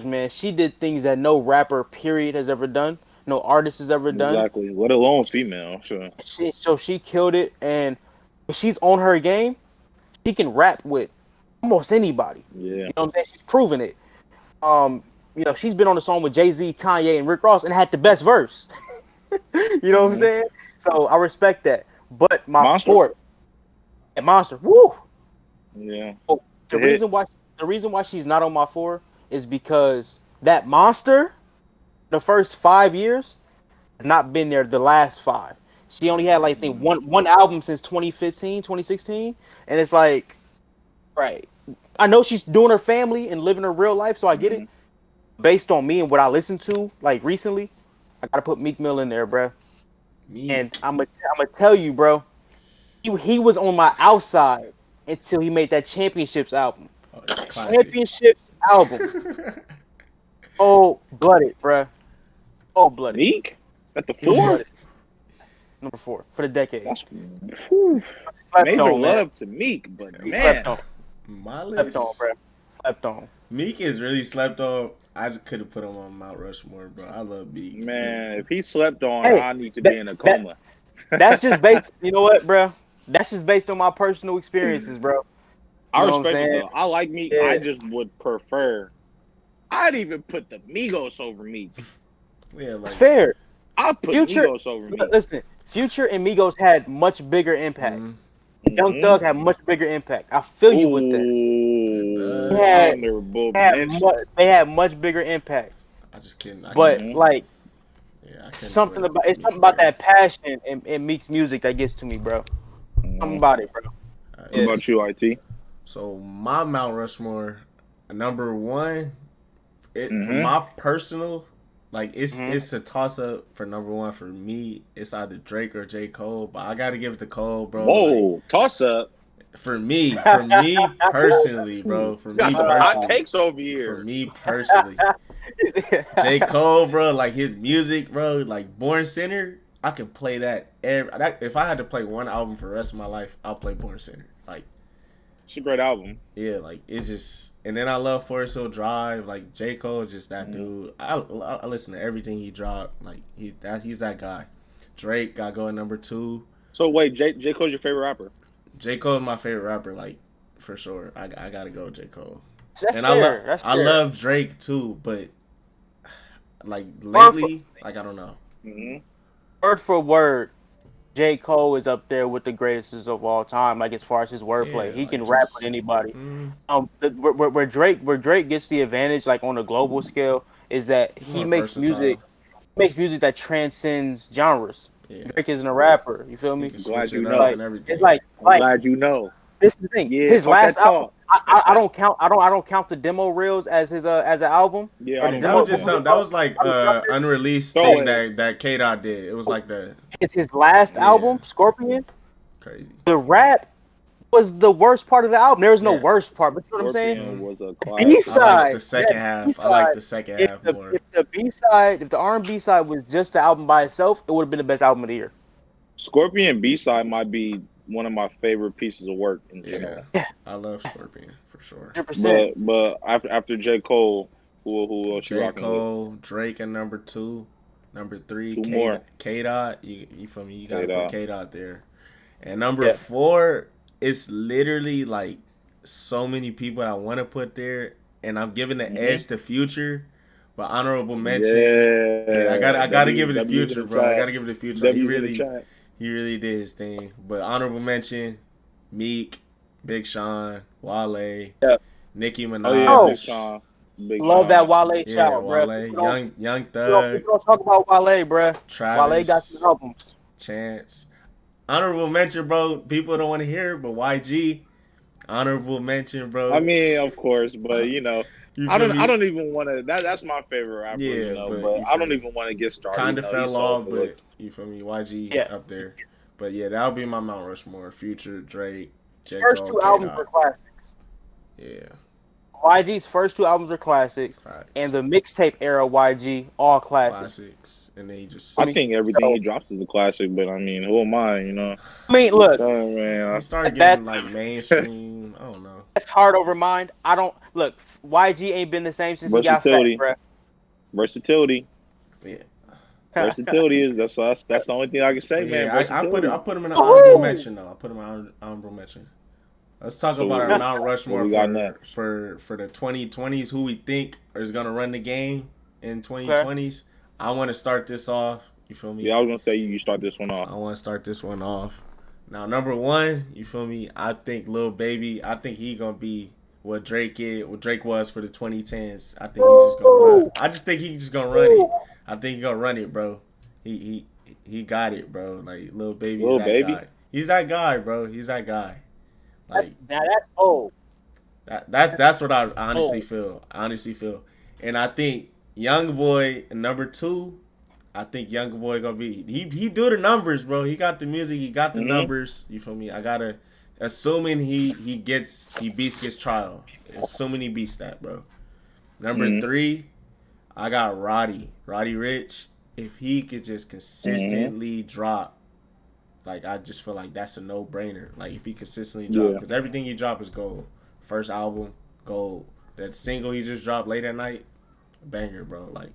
S3: man, she did things that no rapper, period, has ever done. No artist has ever done.
S2: Exactly. Let alone female. Sure.
S3: So she killed it, and when she's on her game, she can rap with almost anybody.
S2: Yeah.
S3: You know what I'm saying? She's proven it. She's been on the song with Jay-Z, Kanye, and Rick Ross and had the best verse. You know what I'm saying? So I respect that. But my fourth, Monster, woo.
S2: Yeah.
S3: Oh, the reason why she's not on my 4 is because that Monster, the first 5 years, has not been there the last 5. She only had like I think one album since 2015, 2016, and it's like, right. I know she's doing her family and living her real life, so I get it. Based on me and what I listened to like recently, I gotta put Meek Mill in there, bro. And I'm gonna tell you, bro, he was on my outside until he made that Championships album. Championships album. Oh, blooded, bro. Oh, blooded.
S2: Meek at the 4.
S3: Number 4 for the decade.
S2: That's major love to Meek, but man,
S1: my list.
S3: Slept on, bro. Slept on.
S1: Meek is really slept on. I just could have put him on Mount Rushmore, bro. I love Meek.
S2: Man, if he slept on, I need to be in a coma.
S3: That's just based. You know what, bro? That's just based on my personal experiences, bro.
S2: I respect it, though. I like Meek. Yeah. I just would prefer. I'd even put the Migos over Meek.
S1: Yeah, like
S3: fair.
S2: I'd put Migos over Meek.
S3: Listen, Future and Migos had much bigger impact. Young Thug had much bigger impact. I feel you with that. They had much bigger impact.
S1: I just can't.
S3: Something about that passion in Meek's music that gets to me, bro. Something about it, bro.
S2: What about you, IT?
S1: So my Mount Rushmore, number 1, for my personal. Like, it's a toss-up for number 1 for me. It's either Drake or J. Cole, but I got to give it to Cole, bro.
S2: Whoa, like, toss-up?
S1: For me personally, bro. For me personally.
S2: Hot takes over here.
S1: For me personally. J. Cole, bro, like, his music, bro, like, Born Sinner, I can play that if I had to play one album for the rest of my life, I'll play Born Sinner. Like,
S2: it's a great album.
S1: Yeah, like, it's just... And then I love Forest Hill Drive. Like, J. Cole is just that dude. I listen to everything he dropped. Like, he's that guy. Drake got going number 2.
S2: So, wait, J. Cole's your favorite rapper?
S1: J. Cole is my favorite rapper, like, for sure. I got to go with J. Cole.
S3: That's fair.
S1: I love Drake, too, but, like, lately, like, I don't know.
S3: Word for word, J. Cole is up there with the greatest of all time. Like, as far as his wordplay, he can rap with anybody. Where Drake gets the advantage, like on a global scale, is that he makes music that transcends genres. Yeah. Drake isn't a rapper. You feel me?
S2: Glad you know.
S3: It's like
S2: glad you know.
S3: This is the thing.
S2: Yeah,
S3: his last album, I don't count the demo reels as his as an album.
S2: Yeah,
S1: that was just something. That was like unreleased thing that K-Dot did. It was like
S3: his last album, Scorpion.
S1: Crazy.
S3: The rap was the worst part of the album. There was no worst part, but you know what I'm saying?
S2: Scorpion was a
S3: B
S2: classic.
S3: side.
S1: I like the second half. I like the second half more.
S3: If the B side, if the R&B side was just the album by itself, it would have been the best album of the year.
S2: Scorpion B-side might be one of my favorite pieces of work in general.
S3: Yeah.
S1: I love Scorpion for sure.
S3: 100%.
S2: But after J. Cole, who else you
S1: J.
S2: rocking
S1: Cole, Drake at number 2. Number 3,
S2: Two more.
S1: K-Dot. You feel me? You gotta
S2: K-Dot.
S1: put K-Dot there. And number 4, it's literally like so many people I want to put there, and I'm giving the edge to Future. But honorable mention, I gotta give it to Future, bro. I gotta give it to Future. He really did his thing. But honorable mention, Meek, Big Sean, Wale, Nicki Minaj.
S2: Big Sean.
S3: Love that Wale shout, bro.
S1: Wale, Young Thug.
S3: People don't talk about Wale, bro.
S1: Travis,
S3: Wale got some albums.
S1: Chance. Honorable mention, bro. People don't want to hear it, but YG. Honorable mention, bro.
S2: I mean, of course, but you know. I don't even want to. That's my favorite rapper, but I don't even want to get started.
S1: Kind of fell off, but you feel me? YG up there. But yeah, that'll be my Mount Rushmore. Future, Drake, J.
S3: First
S1: Cole,
S3: 2 albums were classics.
S1: Yeah.
S3: YG's first 2 albums are classics, and the mixtape era YG all classics.
S1: And then he just.
S2: I think everything he drops is a classic, but I mean, who am I? You know.
S3: I mean, look.
S1: I started getting like mainstream. I don't know.
S3: That's hard over mind. I don't look. YG ain't been the same since he got fat, bro.
S2: Versatility.
S1: Yeah.
S2: Versatility is that's the only thing I can say, man.
S1: I put him in an honorable mention though. I put him in an honorable mention. Let's talk about our Mount Rushmore for the 2020s. Who we think is gonna run the game in 2020s. I want to start this off. You feel me?
S2: Yeah, I was gonna say you start this one off.
S1: I want to start this one off. Now, number 1, you feel me? I think Lil Baby. I think he gonna be what Drake was for the 2010s. I think he's just gonna run. I just think he's just gonna run it. I think he's gonna run it, bro. He got it, bro. Like Lil Baby. Guy. He's that guy, bro. He's that guy. Like
S3: that's old.
S1: That's what I honestly feel. And I think Young Boy number 2. I think Young Boy gonna be he do the numbers, bro. He got the music. He got the numbers. You feel me? I gotta. Assuming he beats his trial. Assuming he beats that, bro. Number 3, I got Roddy Ricch. If he could just consistently drop, like I just feel like that's a no-brainer. Like if he consistently drop, because everything he drop is gold. First album, gold. That single he just dropped late at night, banger, bro. Like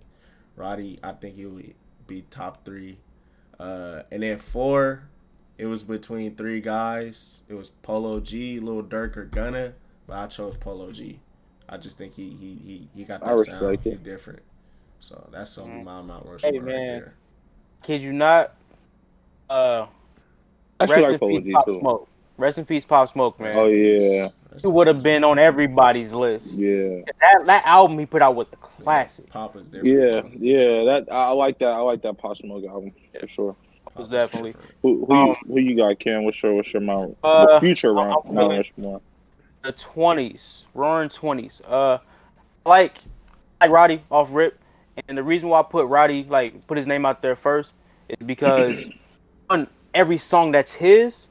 S1: Roddy, I think he would be top 3. And then 4. It was between 3 guys. It was Polo G, Lil Durk, or Gunna, but I chose Polo G. I just think he got that sound. He's different. So that's something my Mount Rushmore right there.
S3: Kid you not? Rest in peace, Pop Smoke. Rest in peace, Pop Smoke, man.
S2: Oh yeah.
S3: He would have been on everybody's list.
S2: Yeah.
S3: That album he put out was a classic.
S1: Pop is different.
S2: Yeah. That I like that. I like that Pop Smoke album for sure.
S3: Was definitely.
S2: Who you got, Ken? What's your Mount? Future Mount Rushmore?
S3: The 20s, roaring 20s. Like Roddy off rip, and the reason why I put Roddy, like put his name out there first, is because on every song that's his,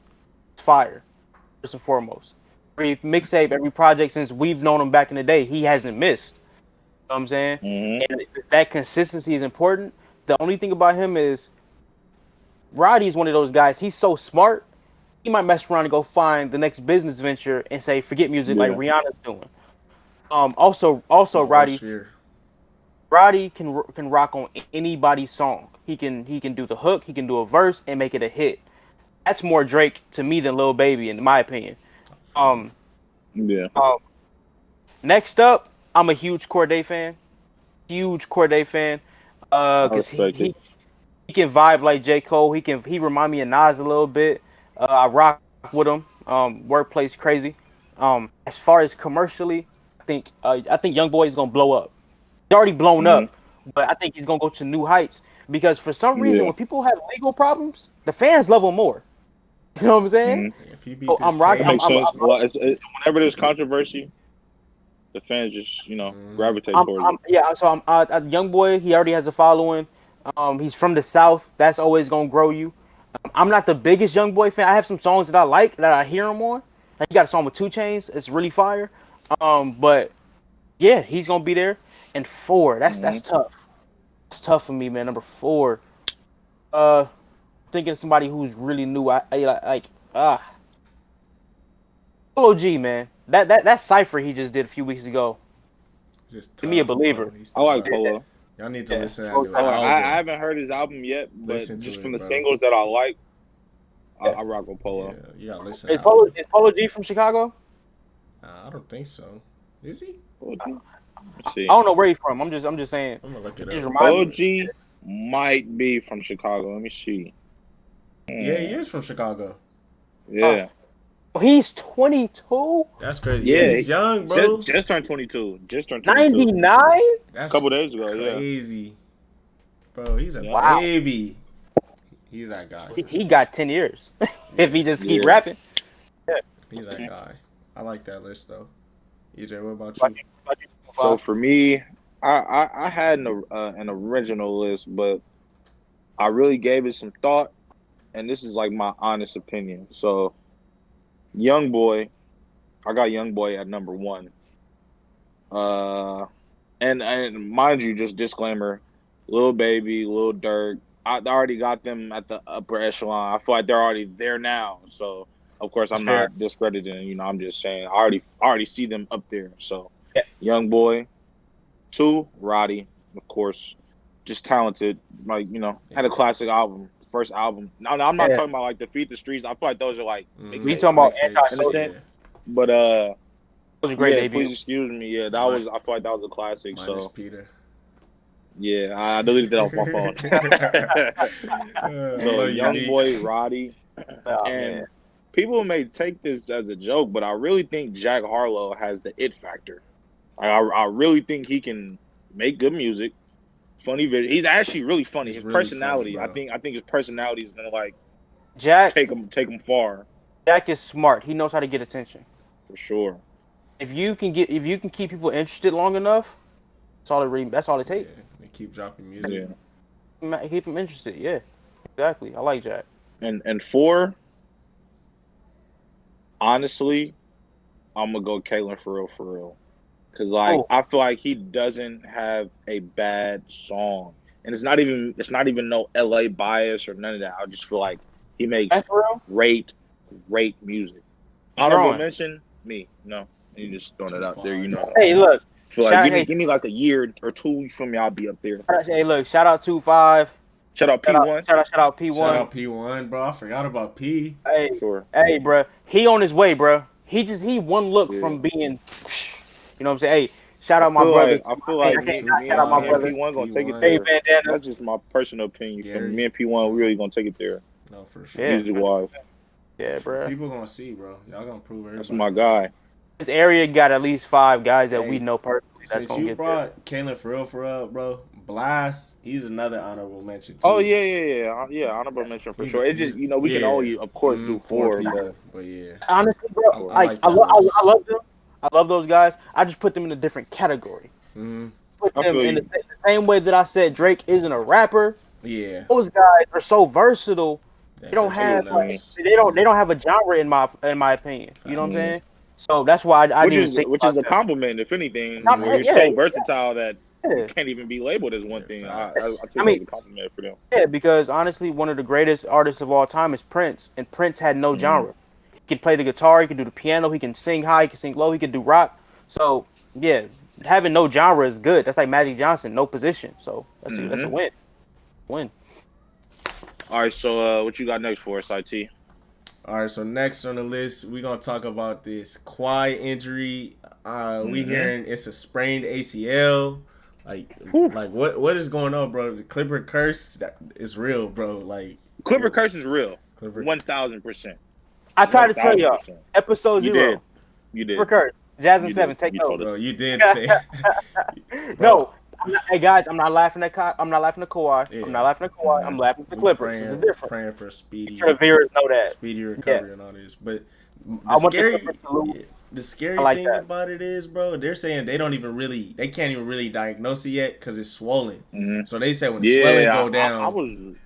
S3: it's fire. First and foremost, every mixtape, every project since we've known him back in the day, he hasn't missed. You know what I'm saying? And that consistency is important. The only thing about him is Roddy is one of those guys. He's so smart. He might mess around and go find the next business venture and say, "Forget music," like Rihanna's doing. Also, Roddy can rock on anybody's song. He can do the hook. He can do a verse and make it a hit. That's more Drake to me than Lil Baby, in my opinion. Next up, I'm a huge Cordae fan. Because he can vibe like J. Cole. He remind me of Nas a little bit. I rock with him. Workplace crazy. As far as commercially, I think Young Boy is gonna blow up. He's already blown up, but I think he's gonna go to new heights because for some reason, when people have legal problems, the fans love him more. You know what I'm saying? So I'm rocking.
S2: Whenever there's controversy, the fans just gravitate towards it.
S3: Yeah. So I'm Young Boy. He already has a following. He's from the South. That's always gonna grow you. I'm not the biggest YoungBoy fan. I have some songs that I like that I hear him on. Like, he got a song with 2 Chainz. It's really fire. But yeah, he's gonna be there. And 4, that's tough. It's tough for me, man. Number 4. Thinking of somebody who's really new. Polo G, man. That cipher he just did a few weeks ago.
S1: Just
S3: To me, a believer.
S2: I like Polo.
S1: Y'all need to listen to that new
S2: I
S1: album.
S2: haven't heard his album yet, but
S1: Listen to
S2: just
S1: it,
S2: from the
S1: bro.
S2: singles that I like, I rock with Polo.
S1: Yeah, you gotta listen.
S3: Is Polo G from Chicago?
S1: I don't think so. Is he?
S2: Let's see.
S3: I don't know where he's from. I'm just saying.
S1: I'm gonna look it
S3: Just
S1: up.
S3: remind
S2: Polo
S3: me.
S2: G might be from Chicago. Let me see.
S1: Yeah, he is from Chicago.
S2: Yeah.
S3: Oh, he's 22?
S1: That's crazy.
S2: Yeah,
S1: Yeah, he's young, bro.
S2: Just turned 22. Just turned 22.
S3: 99?
S1: That's
S2: A couple days ago, yeah.
S1: crazy. Bro, he's a
S3: Wow.
S1: baby. He's that guy.
S3: He got 10 years if he just keep
S2: Yeah.
S3: rapping.
S1: He's that guy. I like that list though. EJ, what about
S3: Like,
S1: you?
S2: So for me, I had an original list, but I really gave it some thought, and this is like my honest opinion. So, YoungBoy, I got YoungBoy at number 1. And mind you, just disclaimer, Lil Baby, Lil Durk, I already got them at the upper echelon. I feel like they're already there now. So of course I'm
S3: Fair.
S2: not discrediting. You know, I'm just saying I already see them up there. So
S3: Yeah.
S2: YoungBoy, 2, Roddy, of course, just talented. Like, you know, had a classic album, first album. No, I'm not
S3: Yeah.
S2: talking about like Defeat the Streets. I feel like those are like
S1: Mhm.
S3: We talking about
S1: Mixtapes.
S3: anti-social.
S2: in a sense. But
S3: It was a great
S2: yeah,
S3: debut.
S2: please excuse me. Yeah, that was. I feel like that was a classic.
S1: Minus
S2: So
S1: Peter.
S2: yeah, I deleted that off my phone. So
S1: love you, B.
S2: YoungBoy, Roddy,
S3: Oh,
S2: and
S3: man.
S2: people may take this as a joke, but I really think Jack Harlow has the it factor. I really think he can make good music, funny video. He's actually really funny.
S1: He's
S2: His
S1: really
S2: personality,
S1: funny,
S2: I think his personality is gonna like
S3: Jack
S2: take him far
S3: is smart. He knows how to get attention.
S2: for sure.
S3: If you can keep people interested long enough, that's all it
S1: Yeah,
S3: takes.
S1: they keep dropping music.
S2: Yeah,
S3: Keep them interested. Yeah, exactly. I like Jack.
S2: and 4, honestly, I'm gonna go Kalen for real. Cause like
S3: Oh.
S2: I feel like he doesn't have a bad song, and it's not even no LA bias or none of that. I just feel like he makes
S3: That's real.
S2: great music.
S3: He's
S2: Honorable
S3: growing.
S2: mention, me. No, you just throwing it out there. You know,
S3: Hey, look.
S2: feel like
S3: shout-
S2: give me like a year or 2 you feel me. I'll be up there.
S3: Hey, look. Shout out 2-5.
S2: Shout out P1.
S3: Shout out
S1: Shout
S3: P1.
S1: out P1, bro. I forgot about P.
S3: Hey,
S2: Sure.
S3: hey, bro. He on his way, bro. He one look
S2: Yeah.
S3: from being, you know what I'm saying? Hey, shout out my brother.
S2: I feel like
S3: I can't
S2: me
S3: not shout out my
S2: and
S3: brother.
S2: P1 gonna take it
S1: P1.
S3: Hey,
S2: there.
S3: bandana.
S2: That's just my personal opinion.
S1: Gary.
S2: Me and P1 we really gonna take it there.
S1: No, for sure.
S3: Yeah.
S2: Music wise,
S3: Yeah, bro.
S1: People gonna see, bro. Y'all gonna prove everybody.
S2: that's my guy.
S3: This area got at least 5 guys that
S1: Hey,
S3: we know personally. That's
S1: Since
S3: gonna
S1: you
S3: get
S1: brought Kalen for real, bro. Blast, he's another honorable mention too.
S2: Oh yeah. Honorable mention for
S1: He's-
S2: sure. It just we can
S1: yeah.
S2: only of course do 4,
S1: people,
S2: but
S1: but yeah.
S3: there. Honestly, bro,
S1: I
S3: like
S1: like
S3: I
S1: that list.
S3: love them. I love those guys. I just put them in a different category.
S1: Mm-hmm.
S3: Put
S2: I
S3: them
S2: feel
S3: in
S2: you.
S3: the same way that I said Drake isn't a rapper.
S1: Yeah.
S3: Those guys are so versatile. They don't
S1: That's
S3: have
S1: so
S3: like,
S1: nice.
S3: they don't have a genre in my opinion. You know what I'm
S2: Mhm.
S3: saying? So that's why I
S2: which
S3: didn't
S2: is
S3: even think
S2: which
S3: about
S2: is a
S3: that.
S2: compliment, if anything.
S3: Not-
S2: Where you're
S3: yeah,
S2: so
S3: yeah.
S2: versatile that
S3: Yeah.
S2: you can't even be labeled as one thing. I take
S3: I
S2: it
S3: mean-
S2: as a compliment for them.
S3: Yeah, because honestly, one of the greatest artists of all time is Prince, and Prince had no genre. He can play the guitar, he can do the piano, he can sing high, he can sing low, he can do rock. So yeah, having no genre is good. That's like Magic Johnson, no position. So that's a win. Win.
S2: All right, so what you got next for us, IT?
S1: All right, so next on the list, we're gonna talk about this Kawhi injury. We hearing it's a sprained ACL. Like what is going on, bro? The Clipper curse that is real, bro. Like
S2: Clipper curse is real,
S1: Clipper.
S2: 1000%.
S3: I tried to tell y'all,
S2: 1000%.
S3: episode
S2: You
S3: 0.
S2: You did.
S3: Recurse. Jazz and
S2: You
S3: 7,
S2: did.
S3: take
S2: You
S3: note.
S2: told us.
S1: Bro, you did say.
S3: No, hey guys, I'm not laughing at Kawhi.
S1: Yeah.
S3: I'm not laughing at Kawhi. I'm laughing at the Clippers. There's a difference.
S1: Praying for a speedy
S3: Sure, the viewers know that.
S1: recovery and all this. But
S3: I want the
S1: scary,
S3: Clippers to lose.
S1: The scary
S3: I like
S1: thing
S3: that.
S1: about it is, bro, they're saying they can't even really diagnose it yet because it's swollen.
S2: Mhm.
S1: So they said when the swelling
S2: Yeah,
S1: go
S2: I
S1: down,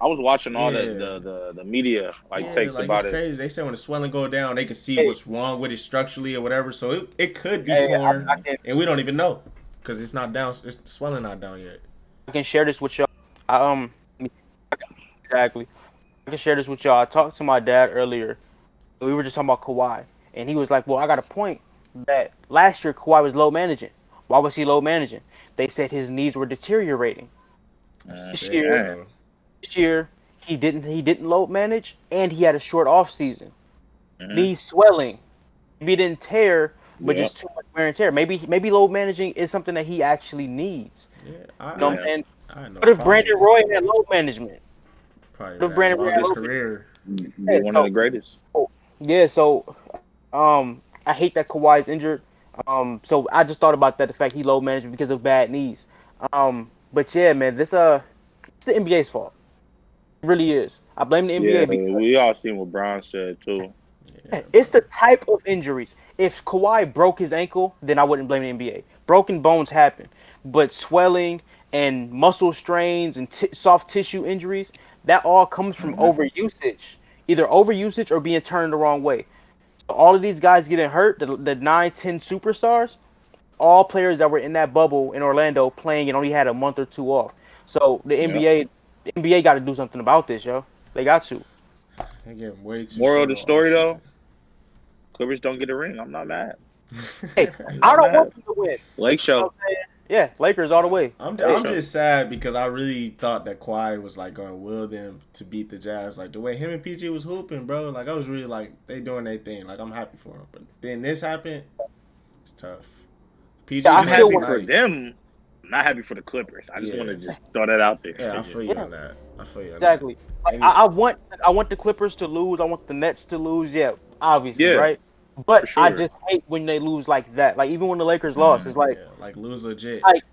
S2: was watching all
S1: yeah,
S2: the media
S1: yeah,
S2: takes
S1: like it's
S2: about it.
S1: crazy. They said when the swelling go down, they can see
S3: Hey,
S1: what's wrong with it structurally or whatever. So it could be
S3: hey,
S1: torn,
S3: I can
S1: and we don't even know because it's not down. It's the swelling not down yet.
S3: share this with y'all. I exactly. I can share this with y'all. I talked to my dad earlier. We were just talking about Kawhi, and he was like, "Well, I got a point that last year Kawhi was low managing. Why was he low managing? They said his knees were deteriorating.
S1: That's
S3: This
S1: sick,
S3: year,
S2: Damn.
S1: bro.
S3: this year he didn't load manage, and he had a short off season.
S2: Mhm.
S3: Knee swelling. Maybe he didn't tear, but
S2: Yep.
S3: just too much wear and tear. Maybe load managing is something that he actually needs.
S1: Yeah,
S3: You know what I'm
S2: Yeah.
S3: saying?
S1: I had no
S3: What if
S1: problem
S3: Brandon
S1: with
S3: Roy
S1: it.
S3: had load management?
S1: Probably
S3: What if
S1: had a
S3: Brandon Roy had
S1: longest
S3: load management?
S1: career.
S2: Be
S3: Hey,
S2: one of
S3: so
S2: the greatest.
S3: yeah, so I hate that Kawhi's injured. So I just thought about that the fact he load managed because of bad knees. But yeah, man, it's the NBA's fault. It really is. I blame the
S2: Yeah,
S3: NBA because
S2: we all seen what Brown said too.
S1: Yeah,
S3: it's
S1: bro.
S3: the type of injuries. If Kawhi broke his ankle, then I wouldn't blame the NBA. Broken bones happen, but swelling and muscle strains and soft tissue injuries, that all comes from
S2: Hmm.
S3: overusage. Either overusage or being turned the wrong way. So all of these guys getting hurt, the 9, 10 superstars, all players that were in that bubble in Orlando playing and only had a month or two off. So
S2: Yep.
S3: The NBA got to do something about this, yo. They got to.
S1: They get way too
S2: Moral of
S1: short
S2: the
S1: of all
S2: story
S1: season.
S2: though, Clippers don't get a ring. I'm not mad.
S3: Hey,
S2: I'm
S3: I
S2: not
S3: don't
S2: mad.
S3: want them to win.
S2: Lake
S3: You know
S2: show.
S3: what I'm saying? Yeah, Lakers all the way.
S2: Lake
S1: I'm
S2: show.
S1: just sad because I really thought that Kawhi was like going to will them to beat the Jazz. Like the way him and PG was hooping, bro. Like I was really like they doing their thing. Like I'm happy for him. But then this happened. It's tough. PG
S3: Yeah, I
S2: I'm
S1: playing
S3: still
S2: happy
S3: want.
S2: for
S1: tonight.
S2: them. I'm not happy for the Clippers. I just want
S1: Yeah,
S2: to just throw that out there.
S1: yeah. I feel you
S3: Yeah,
S1: on that. I feel you on that.
S3: exactly. Like
S1: And
S3: I want the Clippers to lose. I want the Nets to lose. Yeah, obviously,
S2: Yeah,
S3: right?
S2: for
S3: But I
S2: sure.
S3: just hate when they lose like that. Like even when the Lakers lost, it's
S2: Mm-hmm.
S3: like
S1: yeah, like lose legit.
S3: like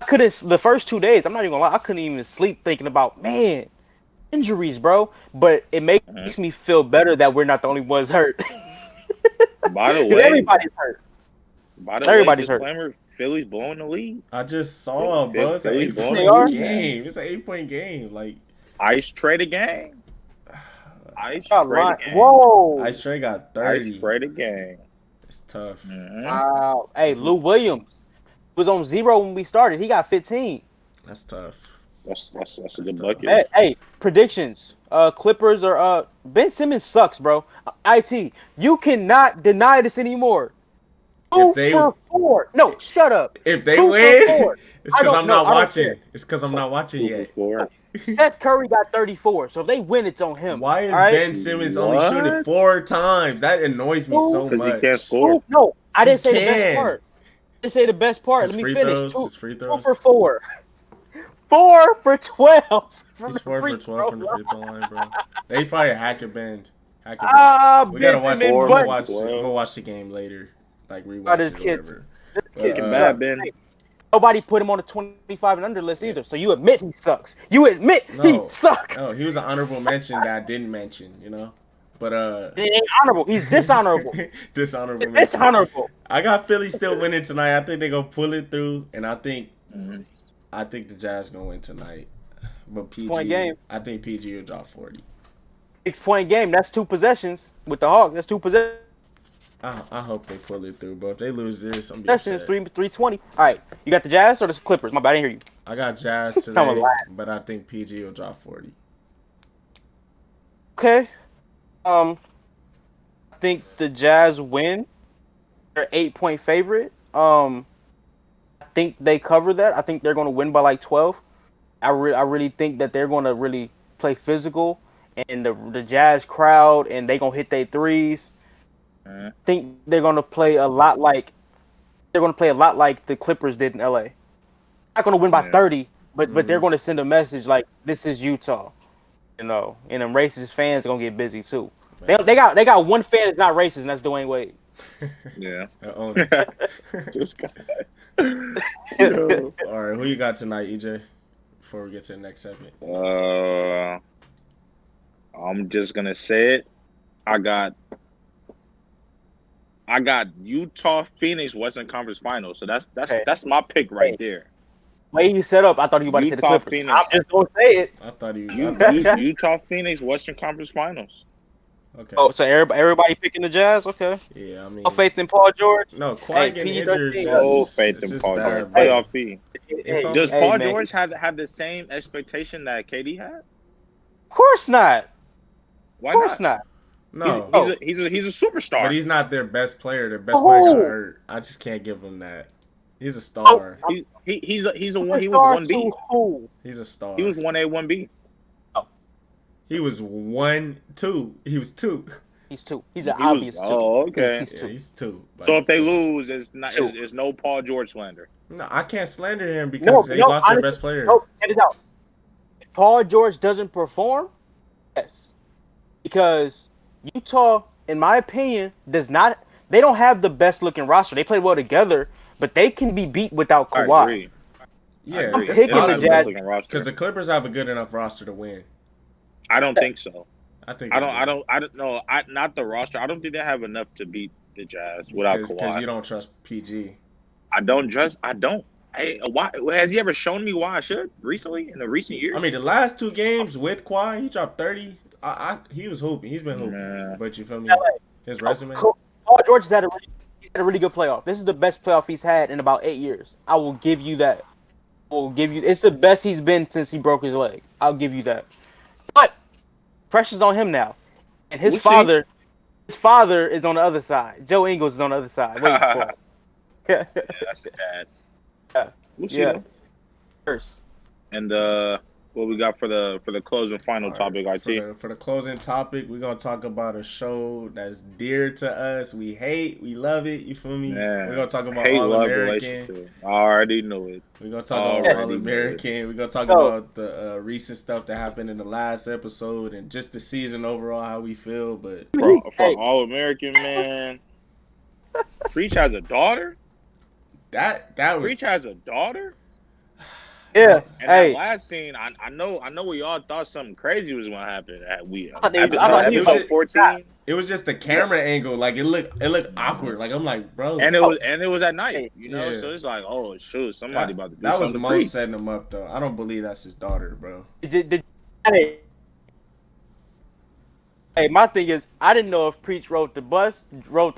S3: I couldn't the first 2 days. I'm not even gonna lie. I couldn't even sleep thinking about man injuries, bro. But it
S2: Mm-hmm.
S3: makes me feel better that we're not the only ones hurt.
S2: By the
S3: Because
S2: way,
S3: everybody's hurt. Everybody's hurt.
S2: disclaimer: Philly's blowing the lead.
S1: I just saw, bro. It's an
S2: Philly's
S1: eight
S2: blowing
S3: They
S2: the
S1: point
S3: are.
S2: lead, man.
S1: game. It's an 8 point game. Like
S2: Ice trade a game. Ice
S3: God,
S2: trade a
S3: line.
S2: game.
S3: Whoa.
S1: Ice Trey got
S2: Ice
S1: 30.
S2: trade a game.
S1: It's tough.
S2: Mm-hmm.
S3: Wow. Hey,
S1: If
S3: Lou
S1: we,
S3: Williams was on 0 when we started. He got 15.
S1: that's tough.
S2: That's a
S1: That's
S2: good
S1: tough.
S2: bucket.
S3: Hey, predictions. Clippers are Ben Simmons sucks, bro. It. You cannot deny this anymore.
S1: If
S3: 2
S1: they
S3: for 4. No, shut up.
S1: if they
S3: 2
S1: win,
S3: for 4.
S1: it's
S3: I
S1: because
S3: don't
S1: I'm
S3: know.
S1: not
S3: I don't
S1: watching.
S3: care.
S1: It's because I'm not watching
S2: 2 for
S1: yet.
S2: 4.
S3: Seth Curry got 34. So if they win, it's on him.
S1: Why is
S3: All right.
S1: Ben Simmons only shooting
S2: What?
S1: 4 times? That annoys me so
S2: Because he can't
S1: much.
S2: score.
S3: No, I
S1: He
S3: didn't say the best
S1: can.
S3: part. I didn't say the best part.
S1: His
S3: Let me
S1: free
S3: finish.
S1: throws.
S3: 2
S1: His free
S3: 2
S1: throws.
S3: for 4. 4 for 12 from
S1: He's
S3: the
S1: 4
S3: free
S1: for 12
S3: throw
S1: from the
S3: line.
S1: free throw line, bro. They probably hack a bend. Hack a bend.
S3: Ah,
S1: We gotta watch.
S3: Benjamin
S1: I'm
S2: 4
S1: gonna
S2: for
S3: Button.
S1: watch. I'm
S2: 12.
S1: gonna watch the game later, like
S3: Oh,
S1: rewatch
S3: this
S1: it or
S3: kid,
S1: whatever.
S3: this
S1: But
S3: kid
S2: Looking bad,
S3: sucks.
S2: Ben.
S3: Hey, nobody put him on the 25 and under list
S1: yeah.
S3: either. So you admit he sucks. You admit he
S1: No,
S3: sucks.
S1: no, he was an honorable mention that I didn't mention. But
S3: He ain't honorable. He's dishonorable.
S1: dishonorable
S3: It's
S1: mention.
S3: dishonorable.
S1: I got Philly still winning tonight. I think they gonna pull it through, and
S2: Mm-hmm.
S1: I think the Jazz gonna win tonight. But
S3: 6-point game.
S1: I think PG will drop 40.
S3: 6-point game. That's 2 possessions with the Hawks. That's 2 possessions.
S1: I hope they pull it through, but if they lose this, I'm gonna be upset.
S3: 320. All right, you got the Jazz or the Clippers? My bad, I didn't hear you.
S1: I got Jazz
S3: I'm
S1: today,
S3: alive.
S1: but I think PG will drop 40.
S3: Okay. I think the Jazz win. They're 8-point favorite. I think they cover that. I think they're going to win by like 12. I really think that they're going to really play physical, and the Jazz crowd, and they going to hit their threes.
S2: Mm-hmm.
S3: I think they're going to play a lot like the Clippers did in LA. Not going to win by 30, but they're going to send a message like this is Utah. And them racist fans are going to get busy too. They got one fan that's not racist, and that's Dwayne Wade.
S2: Yeah.
S1: This guy.
S2: Yo.
S1: All right, who you got tonight, EJ? Before we get to the next segment.
S2: I'm just gonna say it. I got I got Utah, Phoenix, Western Conference Finals. So
S3: Okay.
S2: that's my pick right there.
S3: Way you set up, I thought you were about to say the
S2: Utah,
S3: Clippers.
S2: Phoenix.
S3: I'm just gonna say it.
S1: I thought he.
S2: Utah, Phoenix, Western Conference Finals.
S1: Okay.
S3: Oh, so everybody picking the Jazz? Okay.
S1: Yeah, I mean.
S3: No faith in Paul George.
S1: No, Kawhi
S3: Hey,
S1: getting
S3: PG-13.
S1: injured is
S2: No
S1: just,
S2: faith
S1: it's
S2: in
S1: just
S2: Paul
S1: bad,
S2: George.
S1: bro.
S2: Playoff P.
S1: It's so-
S2: Does
S3: Hey,
S2: Paul
S3: man.
S2: George have the same expectation that KD had?
S3: Of course not.
S2: Why
S3: Of course not.
S1: No,
S2: He's a superstar.
S1: but he's not their best player. Their best player got hurt. I just can't give him that. He's a star.
S2: He's a one. He
S3: Star
S2: was 1B.
S3: to who?
S1: He's a star.
S2: He was 1A, 1B.
S1: He was 1, 2. He was 2.
S3: He's 2. He's an obvious 2.
S2: Oh, okay.
S3: He's
S1: Yeah,
S3: 2.
S1: he's 2.
S2: So if they lose, it's not.
S3: Two.
S2: It's no Paul George slander.
S1: No, I can't slander him because they lost their best player.
S3: No, get it out. If Paul George doesn't perform, yes. Because Utah, in my opinion, does not. They don't have the best looking roster. They play well together, but they can be beat without
S2: I
S3: Kawhi.
S2: agree.
S1: Yeah,
S3: I'm
S1: it's
S3: picking the
S1: possible.
S3: Jazz
S1: Because the Clippers have a good enough roster to win.
S2: I don't think so.
S1: I think
S2: I don't know. Not the roster. I don't think they have enough to beat the Jazz without Kawhi.
S1: Because you don't trust PG.
S2: I don't. Hey, why has he ever shown me why I should recently in the recent years?
S1: I mean, the last 2 games with Kawhi, he dropped 30. He was hooping. He's been hooping.
S2: Nah.
S1: But you feel me? His resume.
S3: Paul George has had a really good playoff. This is the best playoff he's had in about 8 years. I will give you that. It's the best he's been since he broke his leg. I'll give you that. But pressure's on him now, and his father is on the other side. Joe Ingles is on the other side waiting for him.
S2: Yeah, that's bad.
S3: Yeah.
S2: We'll see.
S3: Yeah.
S2: Though.
S3: First.
S2: And what we got for the closing final topic, IT?
S1: For the closing topic, we're gonna talk about a show that's dear to us. We hate, we love it. You feel me?
S2: Yeah.
S1: We're gonna talk about All American.
S2: I already knew it.
S1: We're gonna talk about All American. We're gonna talk about the recent stuff that happened in the last episode and just the season overall, how we feel. But
S2: For All American, man, Preach has a daughter.
S1: That was
S2: Preach has a daughter.
S3: Yeah.
S2: And that last scene, I know we all thought something crazy was gonna happen. Episode 14.
S1: It was just the camera angle, like it looked awkward. Like I'm like, bro.
S2: And it was at night, you know. Yeah. So it's like, oh shoot, somebody about to do
S1: that
S2: something.
S1: was the most setting him up though. I don't believe that's his daughter, bro.
S3: Hey, my thing is, I didn't know if Preach rode the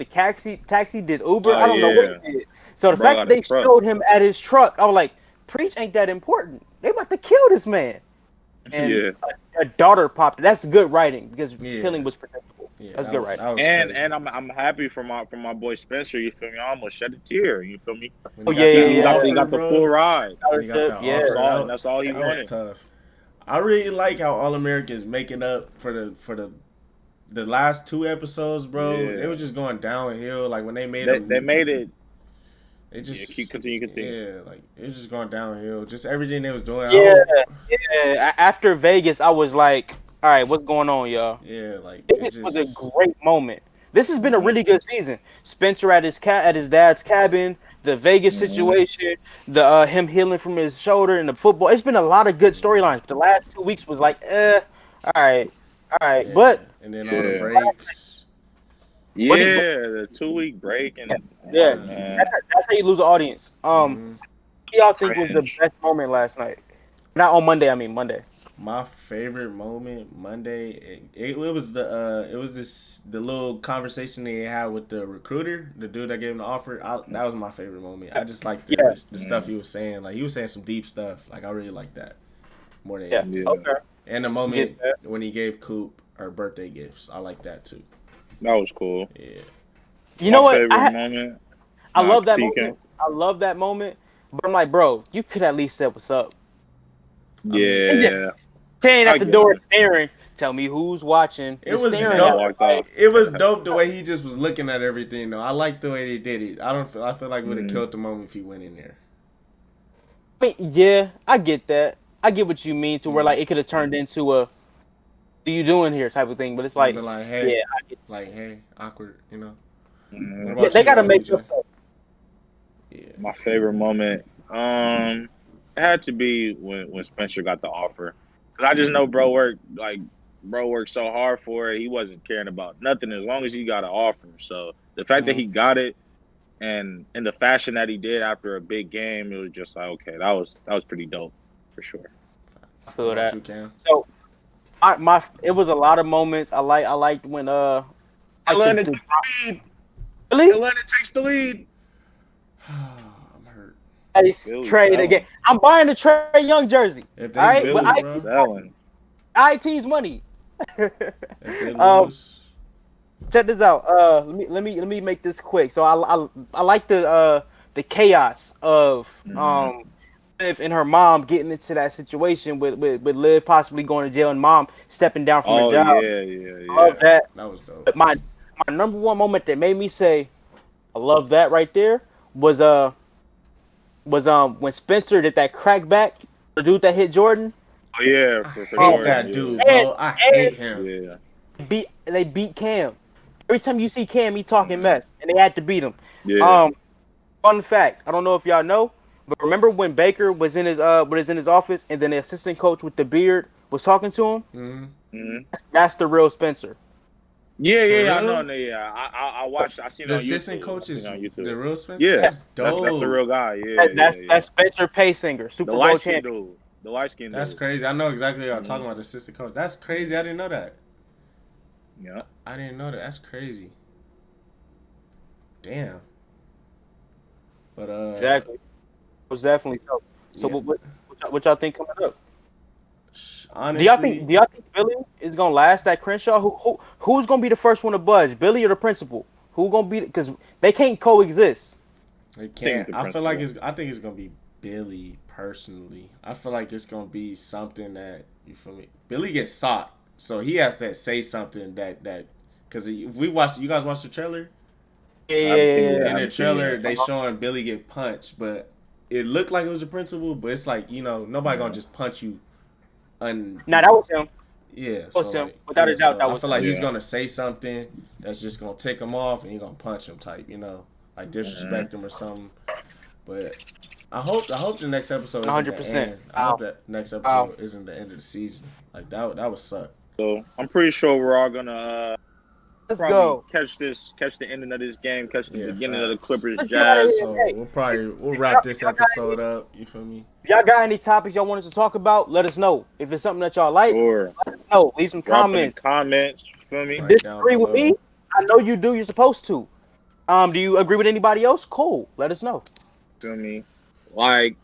S3: taxi, did Uber. I don't know what he did. So the fact that they showed him at his truck, I was like, Preach ain't that important. They about to kill this man. And a daughter popped. That's good writing because killing was predictable. Yeah, that's good writing.
S2: And I'm happy for my boy Spencer. You feel me? I almost shed a tear. You feel me?
S3: He
S2: got the full ride.
S1: That's
S2: all he wanted.
S1: Was tough. I really like how All American is making up for the last 2 episodes, bro.
S2: Yeah.
S1: It was just going downhill. Like when they made
S2: it.
S1: It just
S2: continue.
S1: Yeah, like it was just going downhill. Just everything they was doing.
S3: Yeah. After Vegas, I was like, all right, what's going on, y'all?
S1: Yeah, like
S3: it was a great moment. This has been a really good season. Spencer at his dad's cabin, the Vegas situation, the him healing from his shoulder, and the football. It's been a lot of good storylines. The last 2 weeks was like, all right, yeah. But
S1: and then all the breaks.
S2: Yeah, the 2-week break and
S3: that's how you lose an audience. What do y'all think was the best moment last night? Not on Monday. I mean Monday.
S1: My favorite moment Monday. It was the little conversation they had with the recruiter, the dude that gave him the offer. That was my favorite moment. I just like the stuff he was saying. Like he was saying some deep stuff. Like I really like that more than
S3: Okay.
S1: And the moment when he gave Coop her birthday gifts, I like that too.
S2: That was cool.
S1: Yeah.
S3: You know what?
S2: Moment.
S3: I love that moment. I love that moment. But I'm like, bro, you could at least say what's up.
S2: Yeah.
S3: Standing at the door staring. Tell me who's watching.
S1: It was dope. It was dope the way he just was looking at everything though. I like the way they did it. I feel like it would have killed the moment if he went in there.
S3: I mean, yeah, I get that. I get what you mean to where like it could have turned into a "what are you doing here" type of thing, but it's like
S1: hey, hey, awkward, you know.
S3: They gotta make up.
S2: Yeah. My favorite moment, it had to be when Spencer got the offer, cause I just know bro worked so hard for it. He wasn't caring about nothing as long as he got an offer. So the fact that he got it and in the fashion that he did after a big game, it was just like, okay, that was pretty dope for sure.
S3: I feel that.
S1: You can.
S3: So, it was a lot of moments. I liked when
S2: Atlanta takes the lead.
S3: Really?
S2: Atlanta takes the lead.
S1: I'm hurt.
S3: Trade again. I'm buying the Trae Young jersey.
S1: If they
S3: All right,
S1: lose,
S3: but
S2: selling.
S3: IT's money.
S1: If they lose.
S3: Check this out. Let me make this quick. So I like the chaos of Liv and her mom getting into that situation with Liv possibly going to jail and mom stepping down from her job.
S2: Yeah.
S3: I love that.
S1: That was dope.
S3: But my number one moment that made me say I love that right there was when Spencer did that crackback, the dude that hit Jordan.
S2: Oh yeah,
S1: I hate that dude, bro. I hate him.
S2: Yeah.
S3: They beat Cam. Every time you see Cam, he talking mess, and they had to beat him.
S2: Yeah.
S3: Fun fact: I don't know if y'all know, but remember when Baker was in his office, and then the assistant coach with the beard was talking to him?
S2: Mm-hmm.
S3: That's the real Spencer.
S2: Yeah, I know. Yeah, I watched. I seen
S1: the
S2: on
S1: assistant
S2: YouTube.
S1: coach is
S2: on YouTube.
S1: the real Spencer.
S2: Yeah,
S1: that's dope.
S2: That's the real guy. Yeah,
S3: That's Spencer Paysinger, Super
S2: the
S3: Bowl
S2: light skinned
S3: champion.
S2: dude. The light skinned dude.
S1: That's crazy. I know exactly what I'm talking about. The assistant coach. That's crazy. I didn't know that.
S2: Yeah.
S1: I didn't know that. That's crazy. Damn. But
S3: Exactly. It was definitely so. So
S1: yeah.
S3: what y'all think coming up?
S1: Honestly,
S3: Do y'all think Billy is gonna last at Crenshaw? Who's gonna be the first one to budge? Billy or the principal? Who gonna be? Because they can't coexist.
S1: they can't. I feel like I think it's gonna be Billy personally. I feel like it's gonna be something that, you feel me? Billy gets sought, so he has to say something that because if you guys watch the trailer.
S3: Yeah.
S1: In the trailer, they showing Billy get punched, but it looked like it was the principal. But it's like, nobody gonna just punch you.
S3: Nah, that was him.
S1: Yeah,
S3: That was him. Without a doubt, that was
S1: I feel like
S3: him.
S1: he's gonna say something that's just gonna take him off, and he's gonna punch him type, like disrespect him or something. But I hope the next episode isn't
S3: 100%.
S1: the end. I hope that next episode isn't the end of the season. Like that would suck.
S2: So I'm pretty sure we're all gonna
S3: Let's
S2: probably
S3: go.
S2: catch the ending of this game, catch the beginning of the
S1: facts.
S2: Clippers
S3: Let's get out of
S2: Jazz.
S3: here.
S1: So we'll wrap this episode up. You feel me?
S3: If y'all got any topics y'all want us to talk about, let us know. If it's something that y'all like,
S2: Or
S3: let us know. Leave some comments.
S2: Comments. You feel me?
S1: Right.
S3: Disagree with me? I know you do. You're supposed to. Do you agree with anybody else? Cool. Let us know.
S2: Feel me? Like,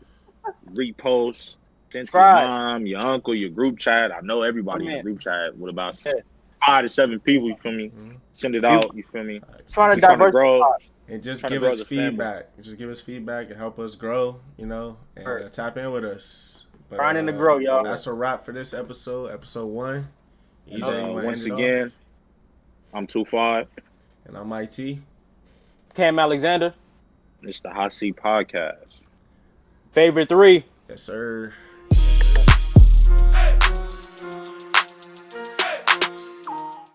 S2: repost, send to your
S3: Right.
S2: mom, your uncle, your group chat. I know everybody in
S3: Yeah.
S2: the group chat with about 5 to 7 people. You feel me? Send it out. You feel me?
S3: Trying
S2: We
S3: to
S2: trying to
S3: diversify.
S2: grow.
S1: And just
S2: Trying to
S1: give
S2: grow
S1: us
S2: the family.
S1: feedback. Just give us feedback and help us grow, and
S3: Right.
S1: tap in with us. But,
S3: Grinding to grow, y'all.
S1: That's a wrap for this episode 1. EJ, you wanna
S2: Once
S1: end it
S2: again,
S1: off?
S2: I'm 2-5.
S1: And I'm IT.
S3: Cam Alexander.
S2: It's the HotS3at Podcast.
S3: Favorite 3.
S1: Yes, sir.